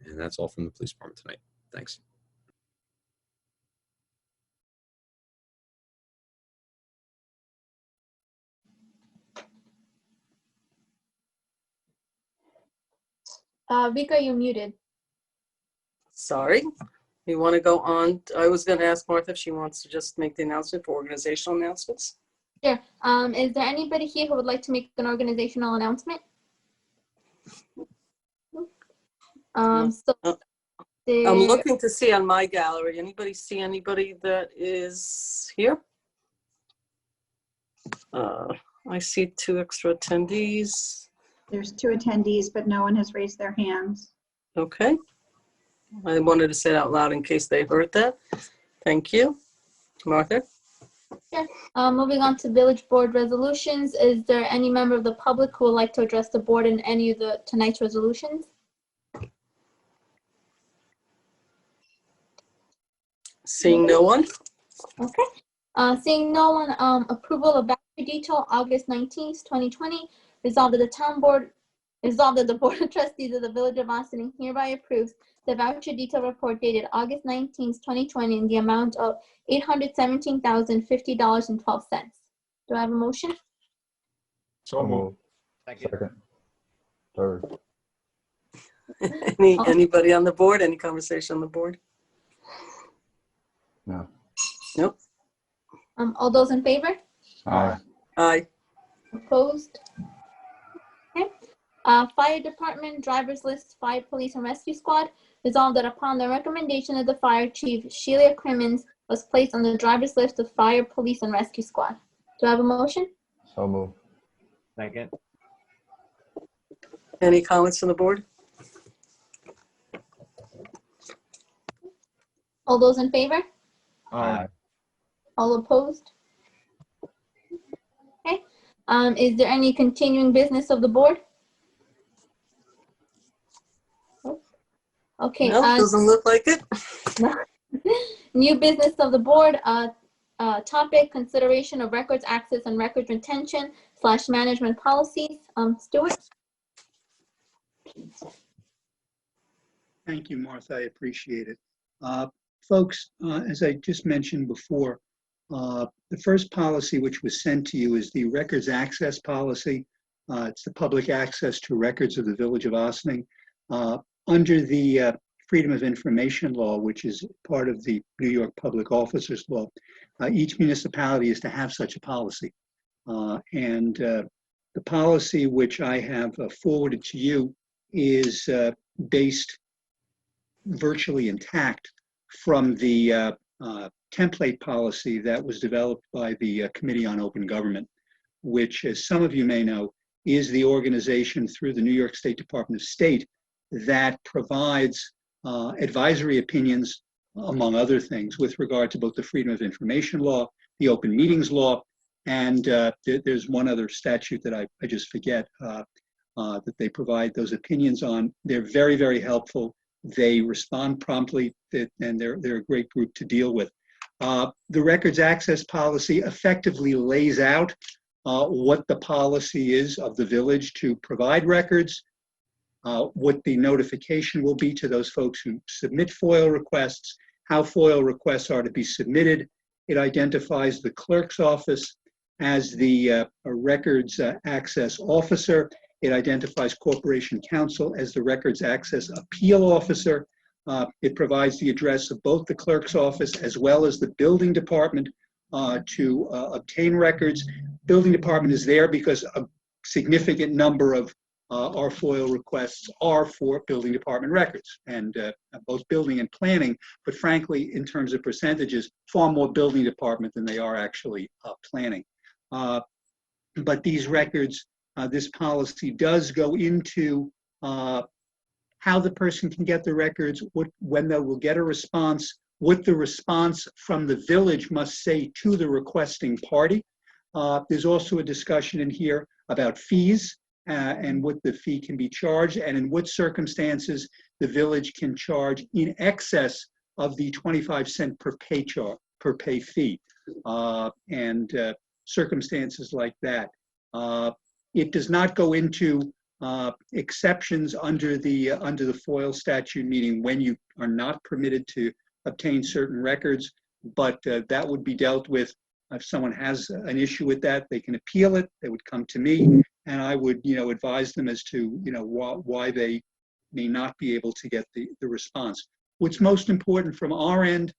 and that's all from the police department tonight. Thanks. Vika, you're muted. Sorry. You want to go on? I was going to ask Martha if she wants to just make the announcement for organizational announcements. Sure. Is there anybody here who would like to make an organizational announcement? I'm looking to see on my gallery. Anybody see anybody that is here? I see 2 extra attendees. There's 2 attendees, but no one has raised their hands. Okay. I wanted to say it out loud in case they heard that. Thank you. Martha? Sure. Moving on to village board resolutions. Is there any member of the public who would like to address the board in any of tonight's resolutions? Seeing no one? Okay. Seeing no one, approval of voucher detail, August 19th, 2020. Resolved that the Board of Trustees of the Village of Austin hereby approves the voucher detail report dated August 19th, 2020 in the amount of $817,050.12. Do I have a motion? So moved. Second. Third. Anybody on the board? Any conversation on the board? No. Nope. All those in favor? Aye. Aye. Opposed? Okay. Fire Department, Driver's List, Fire Police and Rescue Squad. Resolved that upon the recommendation of the Fire Chief, Sheila Crimmins was placed on the driver's list of Fire, Police, and Rescue Squad. Do I have a motion? So moved. Second. Any comments from the board? All those in favor? Aye. All opposed? Okay. Is there any continuing business of the board? Okay. No, doesn't look like it. New business of the board. Topic: consideration of records access and records retention / management policies. Stuart. Thank you, Martha. I appreciate it. Folks, as I just mentioned before, the first policy which was sent to you is the records access policy. It's the public access to records of the Village of Ossining. Under the Freedom of Information Law, which is part of the New York Public Officers Law, each municipality is to have such a policy. And the policy which I have forwarded to you is based virtually intact from the template policy that was developed by the Committee on Open Government, which, as some of you may know, is the organization through the New York State Department of State that provides advisory opinions, among other things, with regard to both the Freedom of Information Law, the Open Meetings Law, and there's one other statute that I just forget that they provide those opinions on. They're very, very helpful. They respond promptly, and they're a great group to deal with. The records access policy effectively lays out what the policy is of the village to provide records, what the notification will be to those folks who submit FOIL requests, how FOIL requests are to be submitted. It identifies the clerk's office as the records access officer. It identifies Corporation Counsel as the records access appeal officer. It provides the address of both the clerk's office as well as the building department to obtain records. Building department is there because a significant number of our FOIL requests are for building department records, and both building and planning, but frankly, in terms of percentages, far more building department than they are actually planning. But these records, this policy does go into how the person can get the records, when they will get a response, what the response from the village must say to the requesting party. There's also a discussion in here about fees and what the fee can be charged, and in what circumstances the village can charge in excess of the 25-cent per pay fee, and circumstances like that. It does not go into exceptions under the FOIL statute, meaning when you are not permitted to obtain certain records, but that would be dealt with. If someone has an issue with that, they can appeal it. They would come to me, and I would, advise them as to, why they may not be able to get the response. What's most important from our end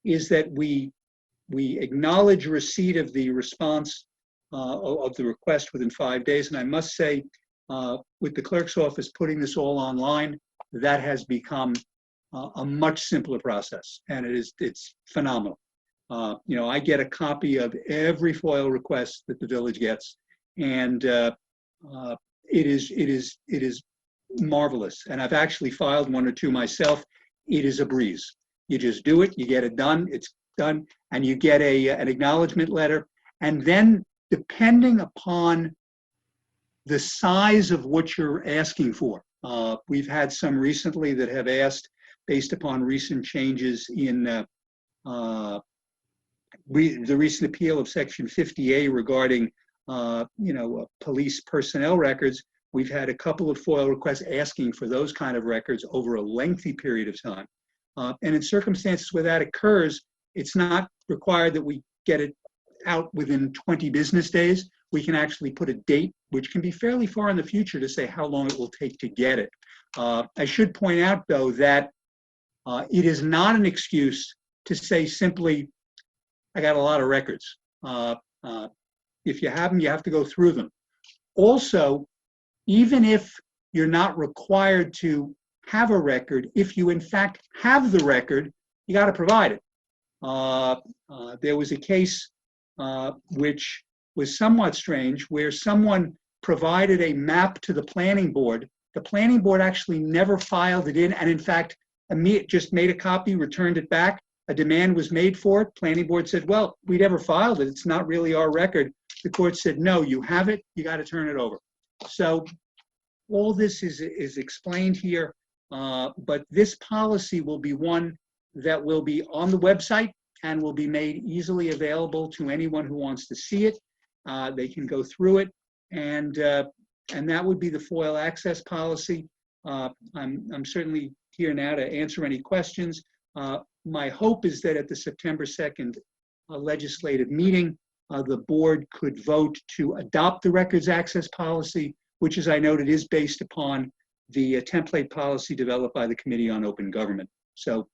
is that we acknowledge receipt of the response of the request within 5 days. And I must say, with the clerk's office putting this all online, that has become a much simpler process, and it's phenomenal. I get a copy of every FOIL request that the village gets, and it is marvelous. And I've actually filed one or two myself. It is a breeze. You just do it, you get it done, it's done, and you get an acknowledgement letter. And then, depending upon the size of what you're asking for, we've had some recently that have asked, based upon recent changes in the recent appeal of Section 50A regarding police personnel records. We've had a couple of FOIL requests asking for those kind of records over a lengthy period of time. And in circumstances where that occurs, it's not required that we get it out within 20 business days. We can actually put a date, which can be fairly far in the future, to say how long it will take to get it. I should point out, though, that it is not an excuse to say simply, I got a lot of records. If you have them, you have to go through them. Also, even if you're not required to have a record, if you in fact have the record, you got to provide it. There was a case which was somewhat strange, where someone provided a map to the planning board. The planning board actually never filed it in, and in fact, just made a copy, returned it back. A demand was made for it. Planning board said, well, we never filed it. It's not really our record. The court said, no, you have it. You got to turn it over. So all this is explained here, but this policy will be one that will be on the website and will be made easily available to anyone who wants to see it. They can go through it, and that would be the FOIL access policy. I'm certainly here now to answer any questions. My hope is that at the September 2nd legislative meeting, the board could vote to adopt the records access policy, which, as I noted, is based upon the template policy developed by the Committee on Open Government. So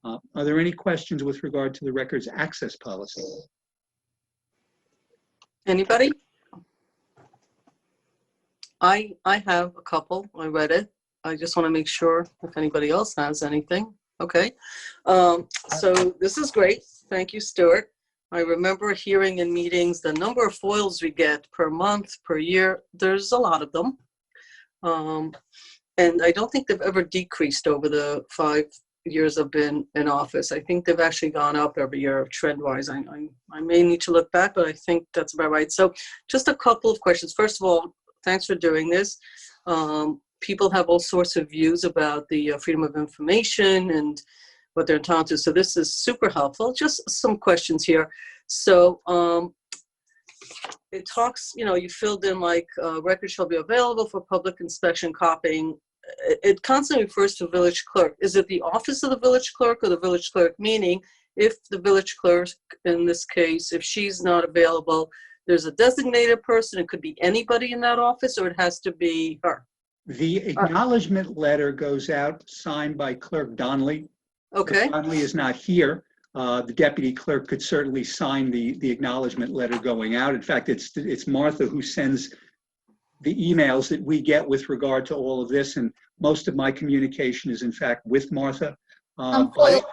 are there any questions with regard to the records access policy? Anybody? I have a couple. I read it. I just want to make sure if anybody else has anything. Okay. So this is great. Thank you, Stuart. I remember hearing in meetings the number of FOILs we get per month, per year. There's a lot of them. And I don't think they've ever decreased over the 5 years I've been in office. I think they've actually gone up every year trend-wise. I may need to look back, but I think that's about right. So just a couple of questions. First of all, thanks for doing this. People have all sorts of views about the freedom of information and what they're entitled to. So this is super helpful. Just some questions here. So it talks, you filled in like records shall be available for public inspection, copying. It constantly refers to village clerk. Is it the office of the village clerk or the village clerk? Meaning, if the village clerk, in this case, if she's not available, there's a designated person. It could be anybody in that office, or it has to be her. The acknowledgement letter goes out signed by Clerk Donnelly. Okay. Donnelly is not here. The deputy clerk could certainly sign the acknowledgement letter going out. In fact, it's Martha who sends the emails that we get with regard to all of this, and most of my communication is in fact with Martha. But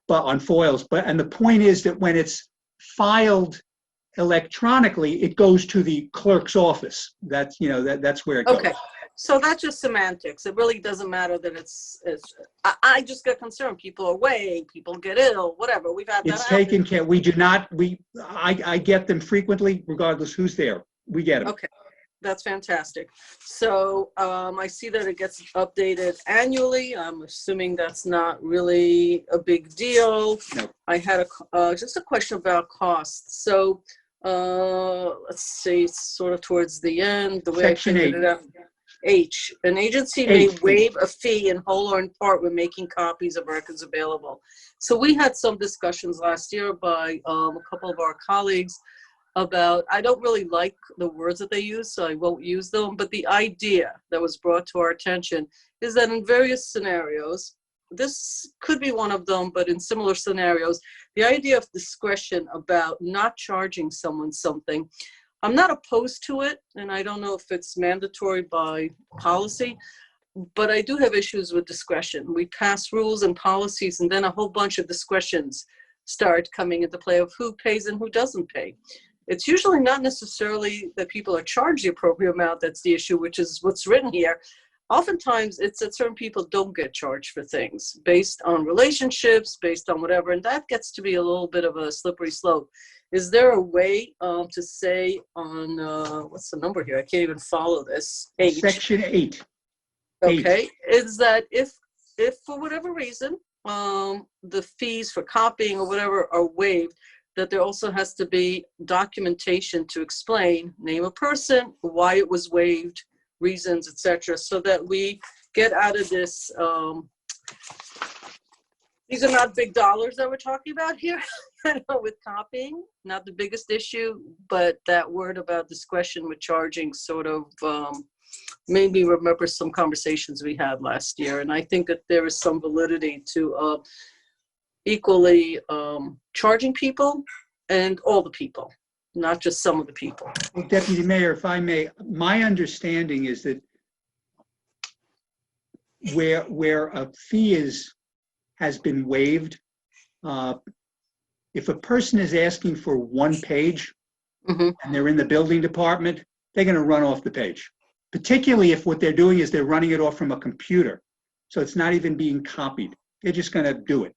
on FOILs. And the point is that when it's filed electronically, it goes to the clerk's office. That's that's where it goes. Okay. So that's just semantics. It really doesn't matter that it's I just get concerned. People are away, people get ill, whatever. We've had that. It's taken care. We do not, I get them frequently, regardless who's there. We get them. Okay. That's fantastic. So I see that it gets updated annually. I'm assuming that's not really a big deal. No. I had just a question about costs. So let's see, sort of towards the end, the way Section I figured it out. H, an agency may waive a fee in whole or in part when making copies of records available. So we had some discussions last year by a couple of our colleagues about, I don't really like the words that they use, so I won't use them, but the idea that was brought to our attention is that in various scenarios, this could be one of them, but in similar scenarios, the idea of discretion about not charging someone something, I'm not opposed to it, and I don't know if it's mandatory by policy, but I do have issues with discretion. We pass rules and policies, and then a whole bunch of discretions start coming into play of who pays and who doesn't pay. It's usually not necessarily that people are charged the appropriate amount that's the issue, which is what's written here. Oftentimes, it's that certain people don't get charged for things based on relationships, based on whatever, and that gets to be a little bit of a slippery slope. Is there a way to say on, what's the number here? I can't even follow this. H. Section 8. Okay, is that if for whatever reason, the fees for copying or whatever are waived, that there also has to be documentation to explain name of person, why it was waived, reasons, etc., so that we get out of this. These are not big dollars that we're talking about here with copying, not the biggest issue, but that word about discretion with charging sort of made me remember some conversations we had last year. And I think that there is some validity to equally charging people and all the people, not just some of the people. Well, Deputy Mayor, if I may, my understanding is that where a fee has been waived, if a person is asking for one page and they're in the building department, they're going to run off the page, particularly if what they're doing is they're running it off from a computer. So it's not even being copied. They're just going to do it.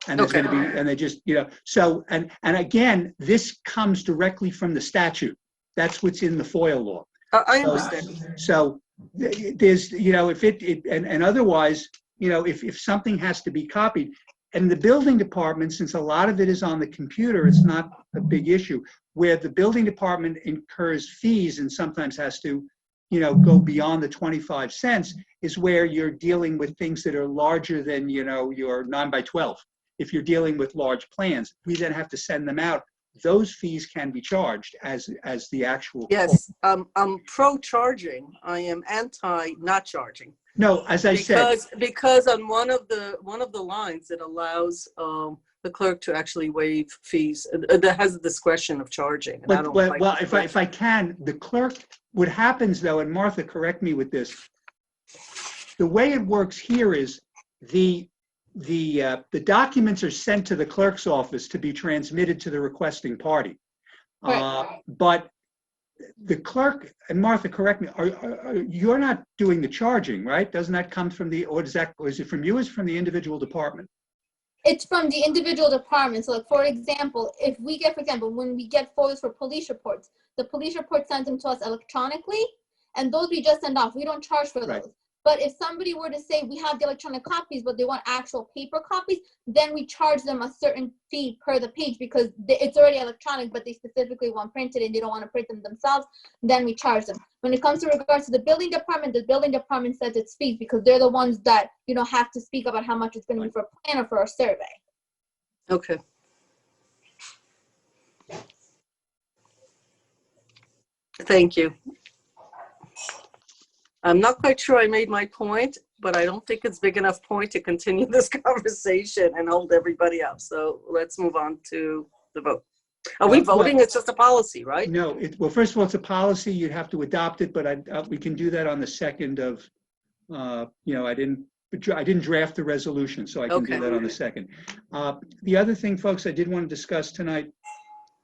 And there's going to be, and they just, so, and again, this comes directly from the statute. That's what's in the FOIL law. I understand. So there's, if and otherwise, if something has to be copied, and the building department, since a lot of it is on the computer, it's not a big issue. Where the building department incurs fees and sometimes has to, go beyond the 25 cents is where you're dealing with things that are larger than, your 9x12. If you're dealing with large plans, we then have to send them out. Those fees can be charged as the actual. Yes, I'm pro charging. I am anti not charging. No, as I said, because on one of the lines it allows the clerk to actually waive fees that has the discretion of charging. And I don't like well, if I can, the clerk. What happens though, and Martha, correct me with this. The way it works here is the documents are sent to the clerk's office to be transmitted to the requesting party. Right. But the clerk, and Martha, correct me, you're not doing the charging, right? Doesn't that come from or is it from you or is it from the individual department? It's from the individual department. So like, for example, when we get FOILs for police reports, the police report sends them to us electronically, and those we just send off. We don't charge for those. Right. But if somebody were to say we have the electronic copies, but they want actual paper copies, then we charge them a certain fee per the page because it's already electronic, but they specifically want printed and they don't want to print them themselves, then we charge them. When it comes to regards to the building department sets its fees because they're the ones that, have to speak about how much it's going to be for a plan or for a survey. Okay. Thank you. I'm not quite sure I made my point, but I don't think it's big enough point to continue this conversation and hold everybody up. So let's move on to the vote. Are we voting? It's just a policy, right? No. Well, first of all, it's a policy. You'd have to adopt it, but we can do that on the 2nd of. I didn't draft the resolution, so I can do that on the 2nd. The other thing, folks, I did want to discuss tonight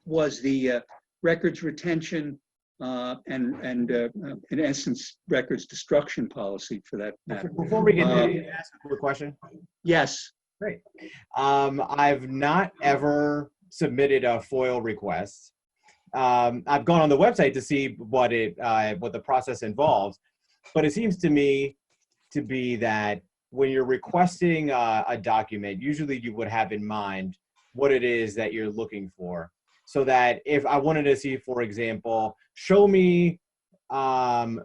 was the records retention. And in essence, records destruction policy for that matter. Before we get to ask a quick question. Yes. Great. I've not ever submitted a FOIL request. I've gone on the website to see what the process involves, but it seems to me to be that when you're requesting a document, usually you would have in mind what it is that you're looking for. So that if I wanted to see, for example, show me, so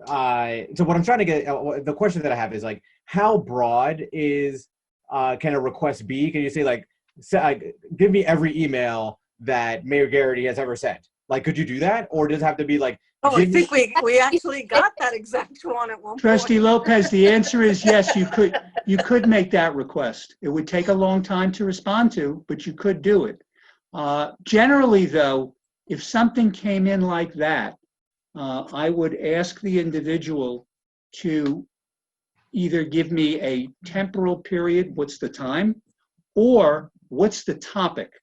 what I'm trying to get, the question that I have is like, how broad can a request be? Can you say give me every email that Mayor Garrity has ever sent? Like, could you do that? Or does it have to be like, oh, I think we actually got that exact one at one point. Trustee Lopez, the answer is yes, you could make that request. It would take a long time to respond to, but you could do it. Generally, though, if something came in like that, I would ask the individual to either give me a temporal period, what's the time, or what's the topic,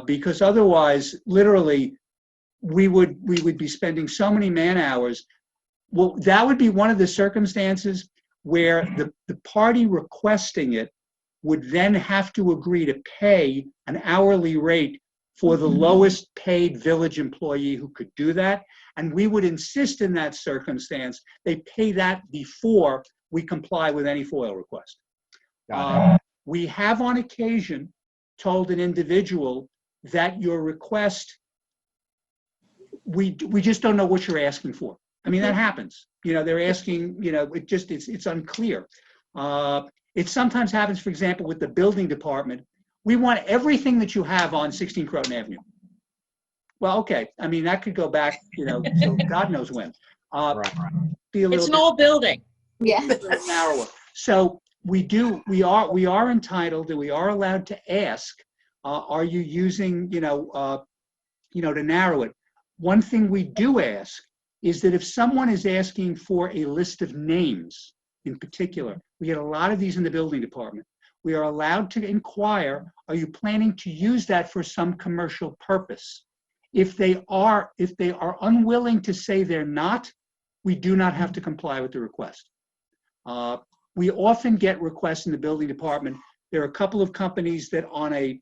because otherwise, literally, we would be spending so many man hours. Well, that would be one of the circumstances where the party requesting it would then have to agree to pay an hourly rate for the lowest paid village employee who could do that. And we would insist in that circumstance, they pay that before we comply with any FOIL request. We have on occasion told an individual that your request, we just don't know what you're asking for. I mean, that happens. You know, they're asking, you know, it's unclear. It sometimes happens, for example, with the building department. We want everything that you have on 16 Croton Avenue. Well, okay. I mean, that could go back, you know, so God knows when. Be a little It's an bit old building. Yeah. narrower. So we are entitled and we are allowed to ask, are you using, to narrow it. One thing we do ask is that if someone is asking for a list of names in particular, we get a lot of these in the building department. We are allowed to inquire, are you planning to use that for some commercial purpose? If they are unwilling to say they're not, we do not have to comply with the request. We often get requests in the building department. There are a couple of companies that on a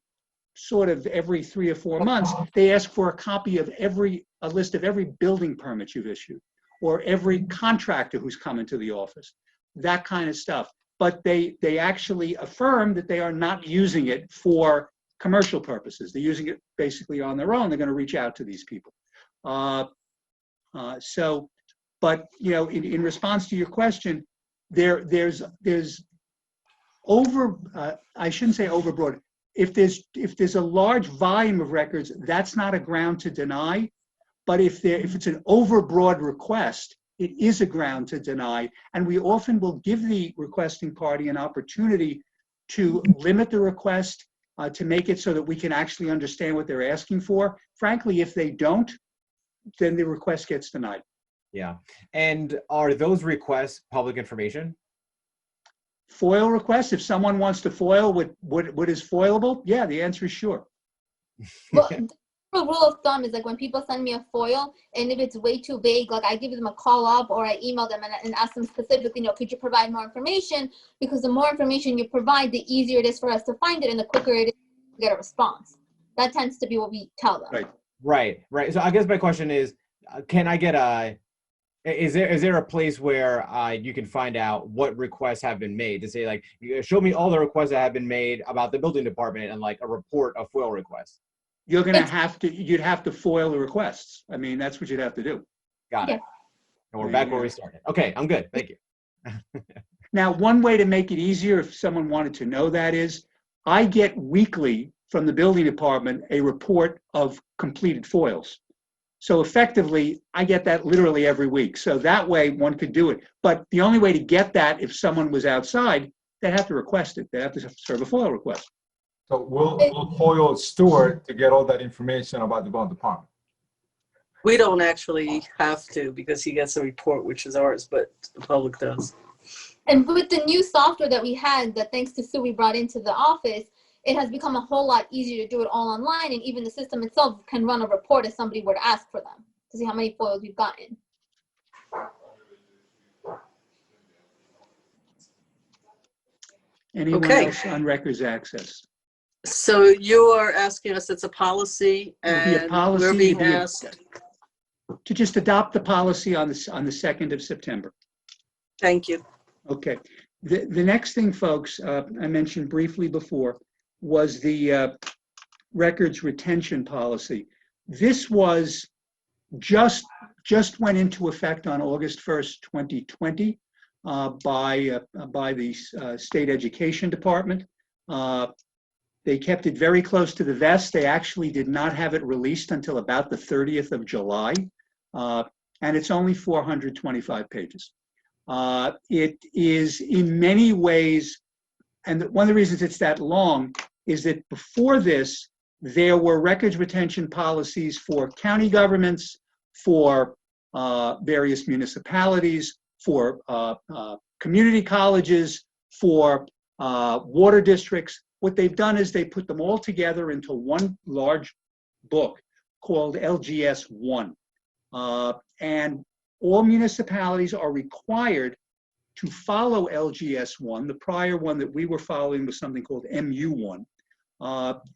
sort of every 3 or 4 months, they ask for a copy of a list of every building permit you've issued, or every contractor who's come into the office, that kind of stuff. But they actually affirm that they are not using it for commercial purposes. They're using it basically on their own. They're going to reach out to these people. But in response to your question, there's I shouldn't say overbroad. If there's a large volume of records, that's not a ground to deny. But if it's an overbroad request, it is a ground to deny. And we often will give the requesting party an opportunity to limit the request, to make it so that we can actually understand what they're asking for. Frankly, if they don't, then the request gets denied. Yeah. And are those requests public information? FOIL requests, if someone wants to FOIL what is FOILable, yeah, the answer is sure. Well, the rule of thumb is like when people send me a FOIL, and if it's way too vague, like I give them a call up or I email them and ask them specifically, could you provide more information? Because the more information you provide, the easier it is for us to find it and the quicker it is to get a response. That tends to be what we tell them. Right. So I guess my question is, can I get is there a place where you can find out what requests have been made, to say, like, show me all the requests that have been made about the building department and like a report of FOIL requests? You'd have to FOIL the requests. I mean, that's what you'd have to do. Got it. And we're back where we started. Okay, I'm good. Thank you. Now, one way to make it easier, if someone wanted to know that, is I get weekly from the building department a report of completed FOILs. So effectively, I get that literally every week. So that way one could do it. But the only way to get that, if someone was outside, they'd have to request it. They have to serve a FOIL request. So we'll FOIL Stuart to get all that information about the building department. We don't actually have to, because he gets a report, which is ours, but the public does. And with the new software that we had, that thanks to Sue we brought into the office, it has become a whole lot easier to do it all online, and even the system itself can run a report if somebody were to ask for them to see how many FOILs we've gotten. Anyone else on records access? So you are asking us, it's a policy, and we're being asked to just adopt the policy on the 2nd of September. Thank you. Okay. The next thing, folks, I mentioned briefly before, was the records retention policy. This was just went into effect on August 1st, 2020 by the State Education Department. They kept it very close to the vest. They actually did not have it released until about the 30th of July, and it's only 425 pages. It is in many ways, and one of the reasons it's that long is that before this, there were records retention policies for county governments, for various municipalities, for community colleges, for water districts. What they've done is they put them all together into one large book called LGS 1. And all municipalities are required to follow LGS 1. The prior one that we were following was something called MU 1.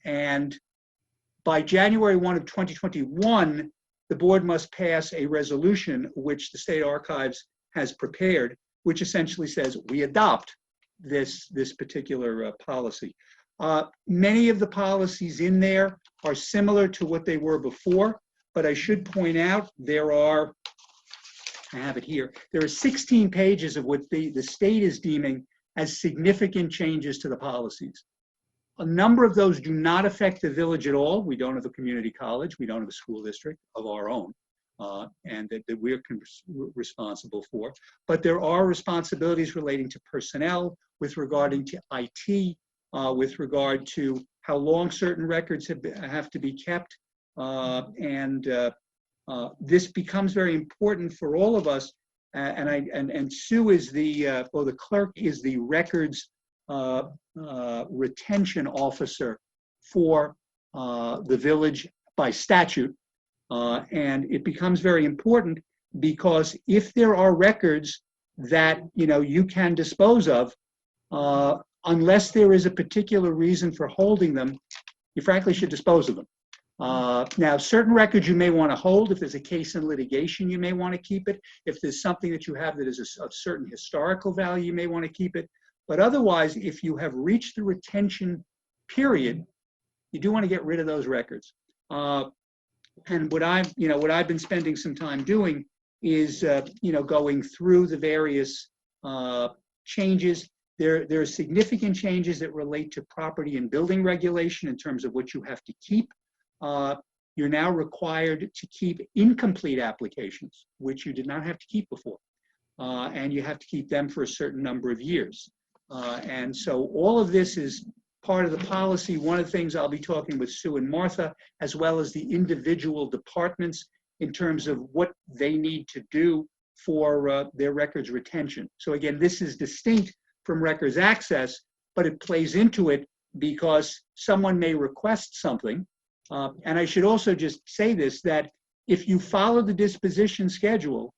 And by January 1 of 2021, the board must pass a resolution which the State Archives has prepared, which essentially says we adopt this particular policy. Many of the policies in there are similar to what they were before, but I should point out there are, I have it here, there are 16 pages of what the state is deeming as significant changes to the policies. A number of those do not affect the village at all. We don't have a community college. We don't have a school district of our own, and that we're responsible for. But there are responsibilities relating to personnel, with regarding to IT, with regard to how long certain records have to be kept. This becomes very important for all of us. And Sue is the clerk is the records retention officer for the village by statute. And it becomes very important because if there are records that you can dispose of, unless there is a particular reason for holding them, you frankly should dispose of them. Now, certain records you may want to hold. If there's a case in litigation, you may want to keep it. If there's something that you have that is of certain historical value, you may want to keep it. But otherwise, if you have reached the retention period, you do want to get rid of those records. And what I've been spending some time doing is, going through the various changes. There are significant changes that relate to property and building regulation in terms of what you have to keep. You're now required to keep incomplete applications, which you did not have to keep before. And you have to keep them for a certain number of years. And so all of this is part of the policy. One of the things I'll be talking with Sue and Martha, as well as the individual departments, in terms of what they need to do for their records retention. So again, this is distinct from records access, but it plays into it because someone may request something. And I should also just say this, that if you follow the disposition schedule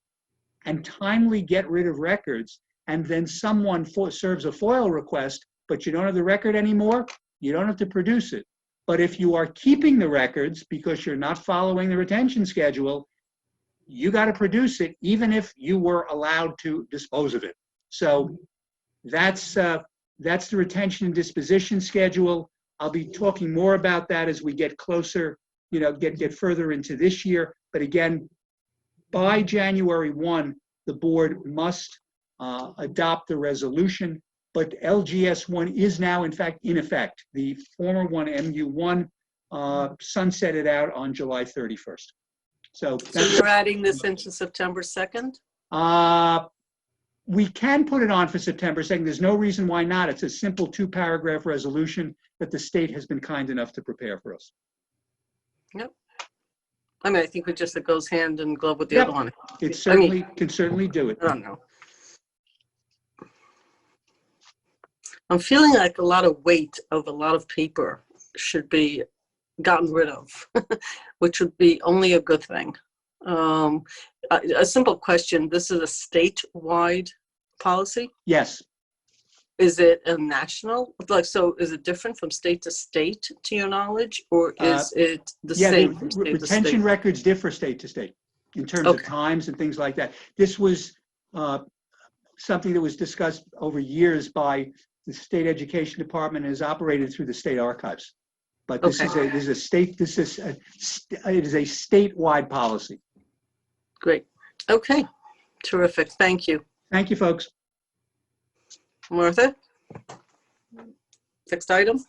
and timely get rid of records, and then someone serves a FOIL request, but you don't have the record anymore, you don't have to produce it. But if you are keeping the records because you're not following the retention schedule, you got to produce it, even if you were allowed to dispose of it. So that's the retention and disposition schedule. I'll be talking more about that as we get closer, get further into this year. But again, by January 1, the board must adopt the resolution. But LGS 1 is now, in effect. The former one, MU1, sunsetted out on July 31st. So you're adding this into September 2nd? We can put it on for September 2nd. There's no reason why not. It's a simple 2-paragraph resolution that the state has been kind enough to prepare for us. Yep. I mean, I think it goes hand in glove with the other one. It certainly can certainly do it. I don't know. I'm feeling like a lot of weight of a lot of paper should be gotten rid of, which would be only a good thing. A simple question. This is a statewide policy? Yes. Is it a national? So is it different from state to state, to your knowledge, or is it the same from state to state? Retention records differ state to state in terms of times and things like that. This was something that was discussed over years by the state education department and is operated through the state archives. But this is a statewide policy. Great. Okay. Terrific. Thank you. Thank you, folks. Martha? Next item.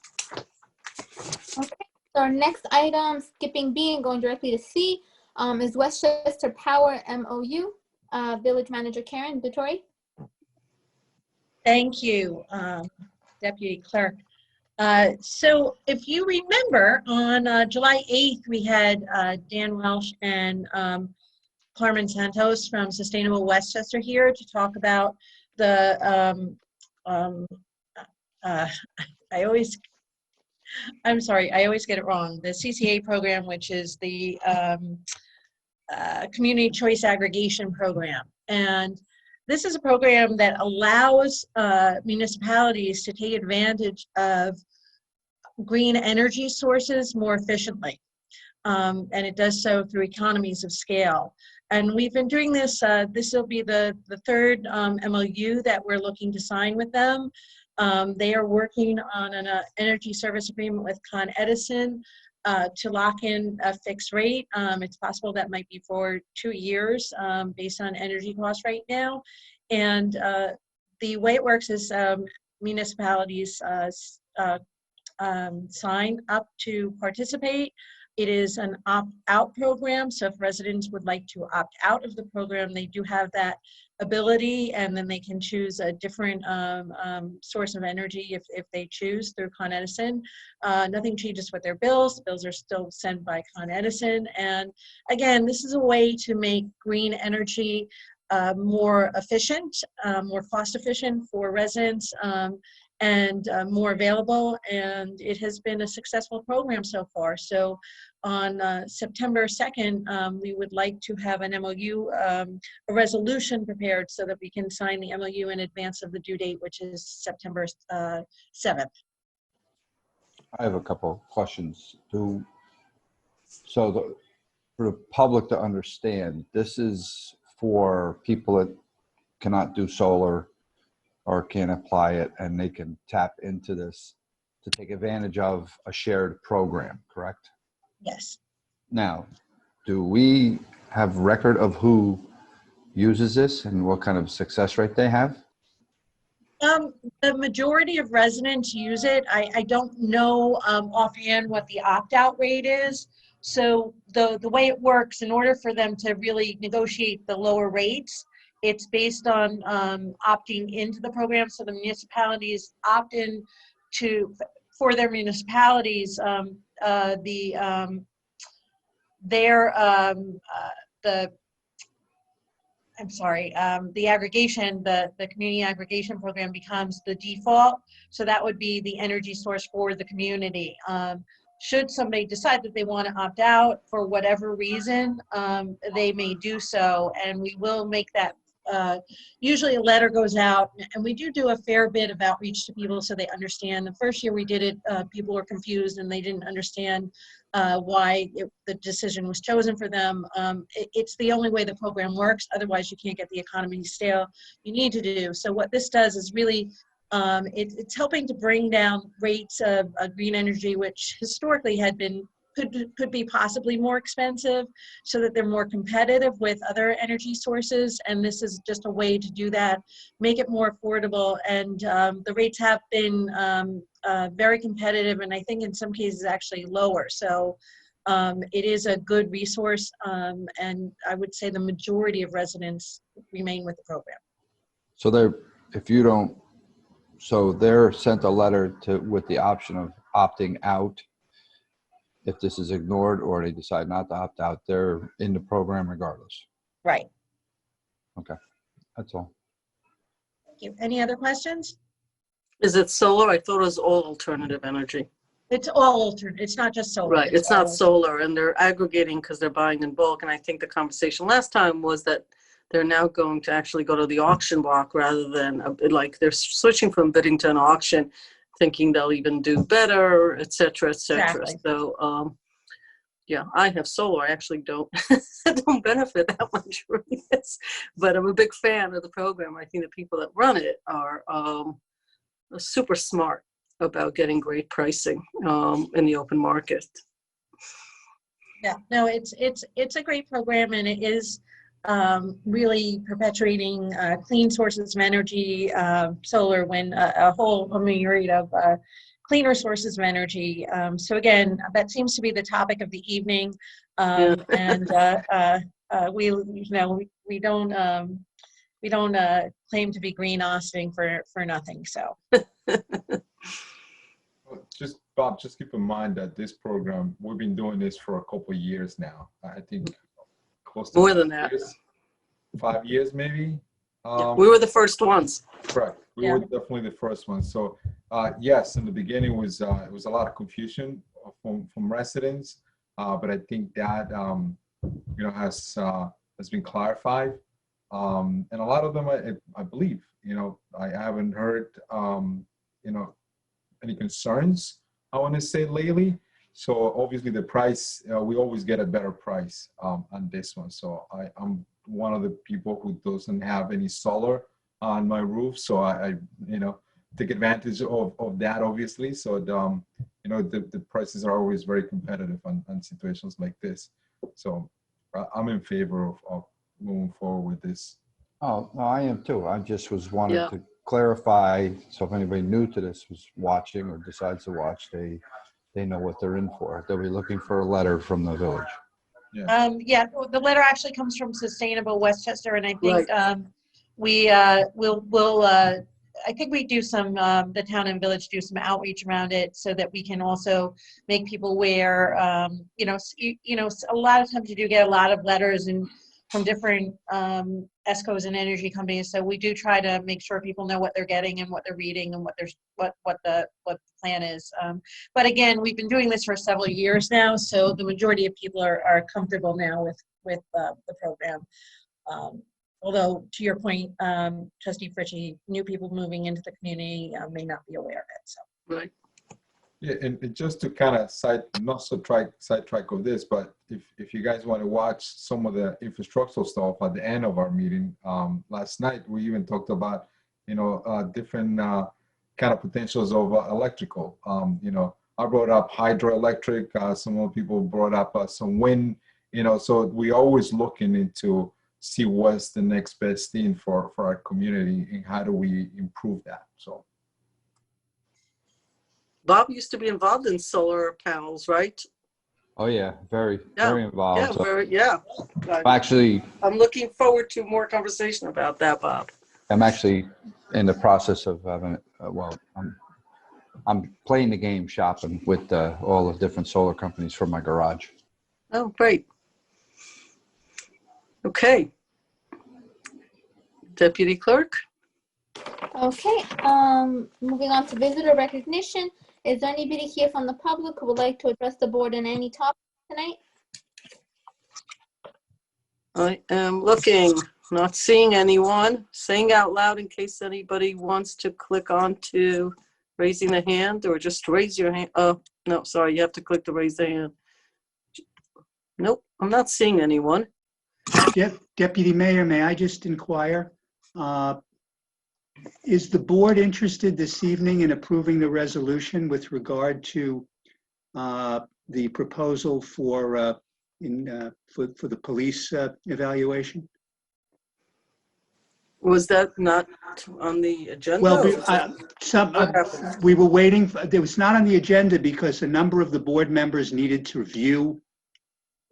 Okay. So our next item, skipping B and going directly to C, is Westchester Power MOU. Village Manager Karen Vittori. Thank you, Deputy Clerk. So if you remember, on July 8th, we had Dan Welsh and Carmen Santos from Sustainable Westchester here to talk about the, I'm sorry, I always get it wrong, the CCA program, which is the Community Choice Aggregation Program. And this is a program that allows municipalities to take advantage of green energy sources more efficiently. And it does so through economies of scale. And we've been doing this, this will be the third MOU that we're looking to sign with them. They are working on an energy service agreement with Con Edison to lock in a fixed rate. It's possible that might be for 2 years based on energy costs right now. And the way it works is municipalities sign up to participate. It is an opt-out program, so if residents would like to opt out of the program, they do have that ability, and then they can choose a different source of energy if they choose through Con Edison. Nothing changes with their bills. The bills are still sent by Con Edison. And again, this is a way to make green energy more efficient, more cost efficient for residents, and more available, and it has been a successful program so far. So on September 2nd, we would like to have an MOU, a resolution prepared so that we can sign the MOU in advance of the due date, which is September 7th. I have a couple of questions. For the public to understand, this is for people that cannot do solar or can apply it, and they can tap into this to take advantage of a shared program, correct? Yes. Now, do we have record of who uses this and what kind of success rate they have? The majority of residents use it. I don't know offhand what the opt-out rate is. So the way it works, in order for them to really negotiate the lower rates, it's based on opting into the program. So the municipalities opt in for their municipalities, the aggregation, the community aggregation program becomes the default. So that would be the energy source for the community. Should somebody decide that they want to opt out for whatever reason, they may do so, and we will make that. Usually a letter goes out, and we do a fair bit of outreach to people so they understand. The first year we did it, people were confused and they didn't understand why the decision was chosen for them. It's the only way the program works. Otherwise, you can't get the economy scale you need to do. So what this does is really, it's helping to bring down rates of green energy, which historically had been could be possibly more expensive, so that they're more competitive with other energy sources. And this is just a way to do that, make it more affordable. And the rates have been very competitive, and I think in some cases actually lower. So it is a good resource, and I would say the majority of residents remain with the program. So they're sent a letter with the option of opting out. If this is ignored or they decide not to opt out, they're in the program regardless. Right. Okay, that's all. Thank you. Any other questions? Is it solar? I thought it was all alternative energy. It's all alternative. It's not just solar. Right, it's not solar, and they're aggregating because they're buying in bulk. And I think the conversation last time was that they're now going to actually go to the auction block rather than like they're switching from bidding to an auction, thinking they'll even do better, et cetera, et cetera. Exactly. So, yeah, I have solar. I actually don't don't benefit that much from this, but I'm a big fan of the program. I think the people that run it are super smart about getting great pricing in the open market. Yeah, no, it's a great program, and it is really perpetuating clean sources of energy, solar, wind, a myriad of cleaner sources of energy. So again, that seems to be the topic of the evening, and we don't claim to be greenosting for nothing. So. Bob, just keep in mind that this program, we've been doing this for a couple of years now. I think close to more than that. 5 years maybe. Yeah, we were the first ones. Correct. We were definitely the first ones. So yes, in the beginning it was a lot of confusion from residents, but I think that has been clarified, and a lot of them I believe I haven't heard any concerns, I want to say, lately. So obviously the price, we always get a better price on this one. So I'm one of the people who doesn't have any solar on my roof. So I take advantage of that, obviously. So you know, the prices are always very competitive on situations like this. So I'm in favor of moving forward with this. Oh, no, I am too. I just was wanted Yeah. to clarify, so if anybody new to this was watching or decides to watch, they know what they're in for. They'll be looking for a letter from the village. Yeah, the letter actually comes from Sustainable Westchester, and I think I think we do some, the town and village do some outreach around it so that we can also make people aware. You know, a lot of times you do get a lot of letters and from different ESCOs and energy companies. So we do try to make sure people know what they're getting and what they're reading and what the plan is. But again, we've been doing this for several years now, so the majority of people are comfortable now with the program. Although, to your point, Trustee Fritchie, new people moving into the community may not be aware of it. So. Right. Yeah, and just to kind of sidetrack of this, but if you guys want to watch some of the infrastructural stuff at the end of our meeting last night, we even talked about, you know, different kind of potentials of electrical. You know, I brought up hydroelectric. Some other people brought up some wind. You know, so we always looking into see what's the next best thing for our community and how do we improve that. So. Bob used to be involved in solar panels, right? Oh yeah, very involved. Yeah, So actually, I'm looking forward to more conversation about that, Bob. I'm actually in the process of having, well, I'm playing the game shopping with all the different solar companies for my garage. Oh, great. Okay. Deputy Clerk. Okay, moving on to visitor recognition. Is there anybody here from the public who would like to address the board on any topic tonight? I am looking, not seeing anyone. Saying out loud in case anybody wants to click on to raising the hand or just raise your hand. Oh, no, sorry, you have to click to raise the hand. Nope, I'm not seeing anyone. Deputy Mayor, may I just inquire? Is the board interested this evening in approving the resolution with regard to the proposal for the police evaluation? Was that not on the agenda? Well, What we were waiting. It was not on the agenda because a number of the board members needed to review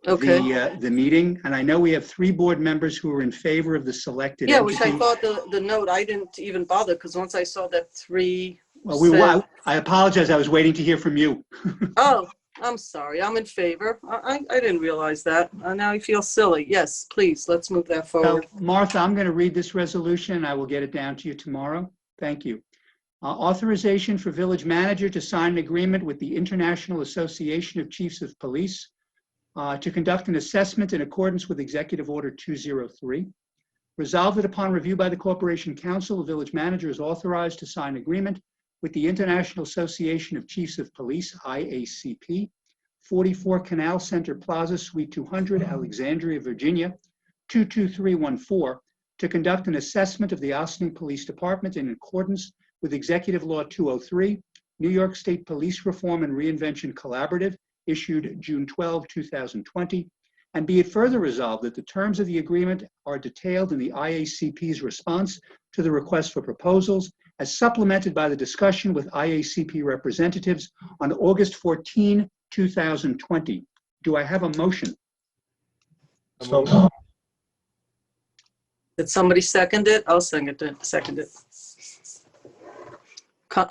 the meeting, and I know we have 3 board members who are in favor of the selected Yeah, entity. which I thought the note, I didn't even bother because once I saw that 3 Well, I apologize. I was waiting to hear from you. Oh, I'm sorry. I'm in favor. I didn't realize that. Now I feel silly. Yes, please, let's move that forward. Martha, I'm going to read this resolution, and I will get it down to you tomorrow. Thank you. Authorization for village manager to sign an agreement with the International Association of Chiefs of Police to conduct an assessment in accordance with Executive Order 203. Resolved that upon review by the Corporation Counsel, the village manager is authorized to sign agreement with the International Association of Chiefs of Police, IACP, 44 Canal Center Plaza, Suite 200, Alexandria, Virginia, 22314, to conduct an assessment of the Ossining Police Department in accordance with Executive Law 203, New York State Police Reform and Reinvention Collaborative, issued June 12, 2020, and be it further resolved that the terms of the agreement are detailed in the IACP's response to the request for proposals as supplemented by the discussion with IACP representatives on August 14, 2020. Do I have a motion? So, Did somebody second it? I'll second it.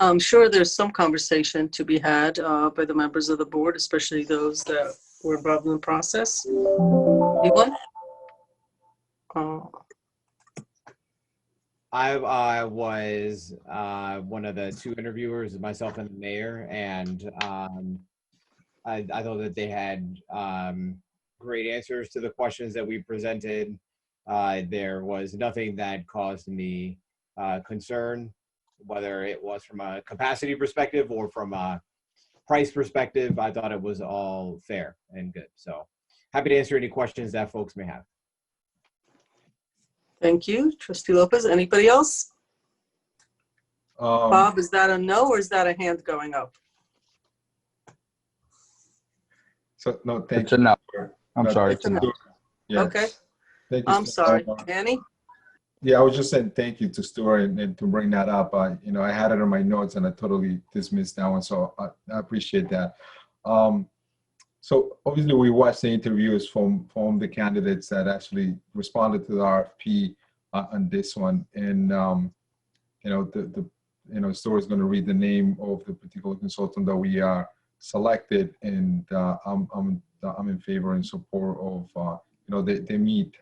I'm sure there's some conversation to be had by the members of the board, especially those that were involved in the process. Anyone? I was one of the 2 interviewers, myself and the mayor, and I thought that they had great answers to the questions that we presented. There was nothing that caused me concern, whether it was from a capacity perspective or from a price perspective. I thought it was all fair and good. So happy to answer any questions that folks may have. Thank you, Trustee Lopez. Anybody else? Bob, is that a no or is that a hand going up? So, no, thank It's you. a no. I'm No, sorry. It's a no. Yeah. Okay, Thank you. I'm sorry. Omar. Annie? Yeah, I was just saying thank you to Stuart and to bring that up. You know, I had it in my notes and I totally dismissed that one, so I appreciate that. So obviously we watched the interviews from the candidates that actually responded to the RFP on this one, and you know, Stuart's going to read the name of the particular consultant that we selected, and I'm in favor and support of you know, they meet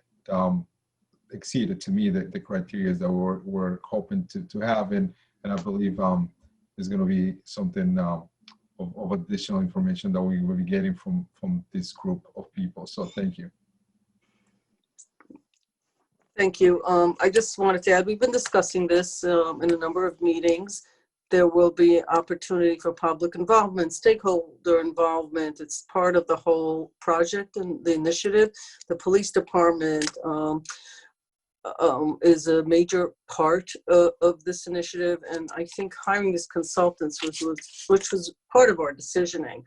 exceeded to me the criteria that we're hoping to have, and I believe there's going to be something of additional information that we will be getting from this group of people. So thank you. Thank you. I just wanted to add, we've been discussing this in a number of meetings. There will be opportunity for public involvement, stakeholder involvement. It's part of the whole project and the initiative. The police department is a major part of this initiative, and I think hiring these consultants, which was part of our decisioning,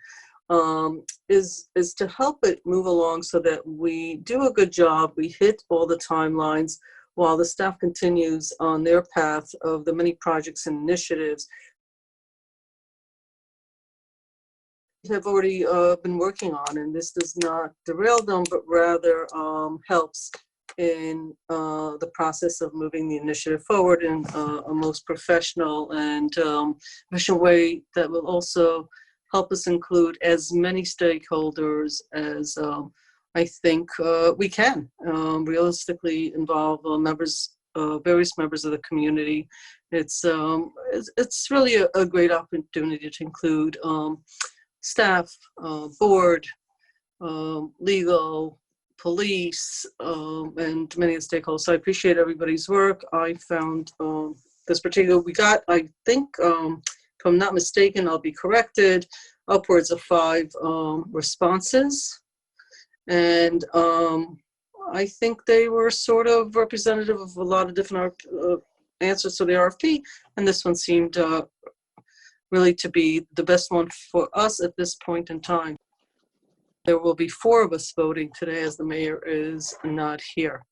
is to help it move along so that we do a good job, we hit all the timelines while the staff continues on their path of the many projects and initiatives have already been working on, and this does not derail them, but rather helps in the process of moving the initiative forward in a most professional and efficient way that will also help us include as many stakeholders as I think we can realistically involve members, various members of the community. It's really a great opportunity to include staff, board, legal, police, and many of the stakeholders. So I appreciate everybody's work. I found this particular, we got, I think, if I'm not mistaken, I'll be corrected, upwards of 5 responses. And I think they were sort of representative of a lot of different answers to the RFP. And this one seemed really to be the best one for us at this point in time. There will be 4 of us voting today as the mayor is not here.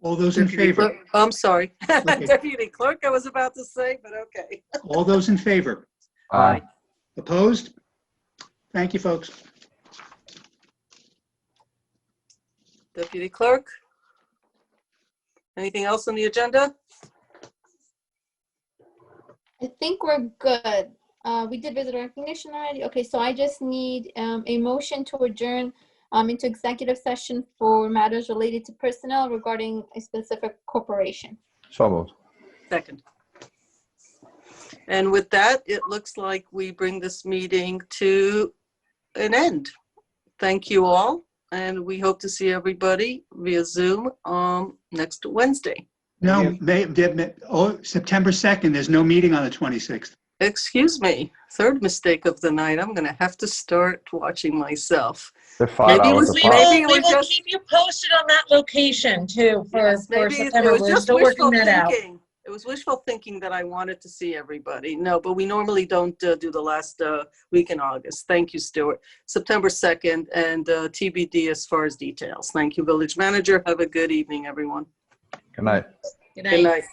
All those in Deputy favor? Clerk, I'm sorry. Okay. Deputy Clerk, I was about to say, but okay. All those in favor? Aye. Opposed? Thank you, folks. Deputy Clerk? Anything else on the agenda? I think we're good. We did visitor recognition already. Okay, so I just need a motion to adjourn into executive session for matters related to personnel regarding a specific corporation. So moved. Second. And with that, it looks like we bring this meeting to an end. Thank you all, and we hope to see everybody via Zoom next Wednesday. No, September 2nd, there's no meeting on the 26th. Excuse me, 3rd mistake of the night. I'm going to have to start watching myself. They're 5 Maybe it hours was- apart. maybe it We was will just- keep you posted on that location too for Yes, maybe September. it was We're just still working wishful that out. thinking. It was wishful thinking that I wanted to see everybody. No, but we normally don't do the last week in August. Thank you, Stuart. September 2nd and TBD as far as details. Thank you, Village Manager. Have a good evening, everyone. Good night. Good Good night.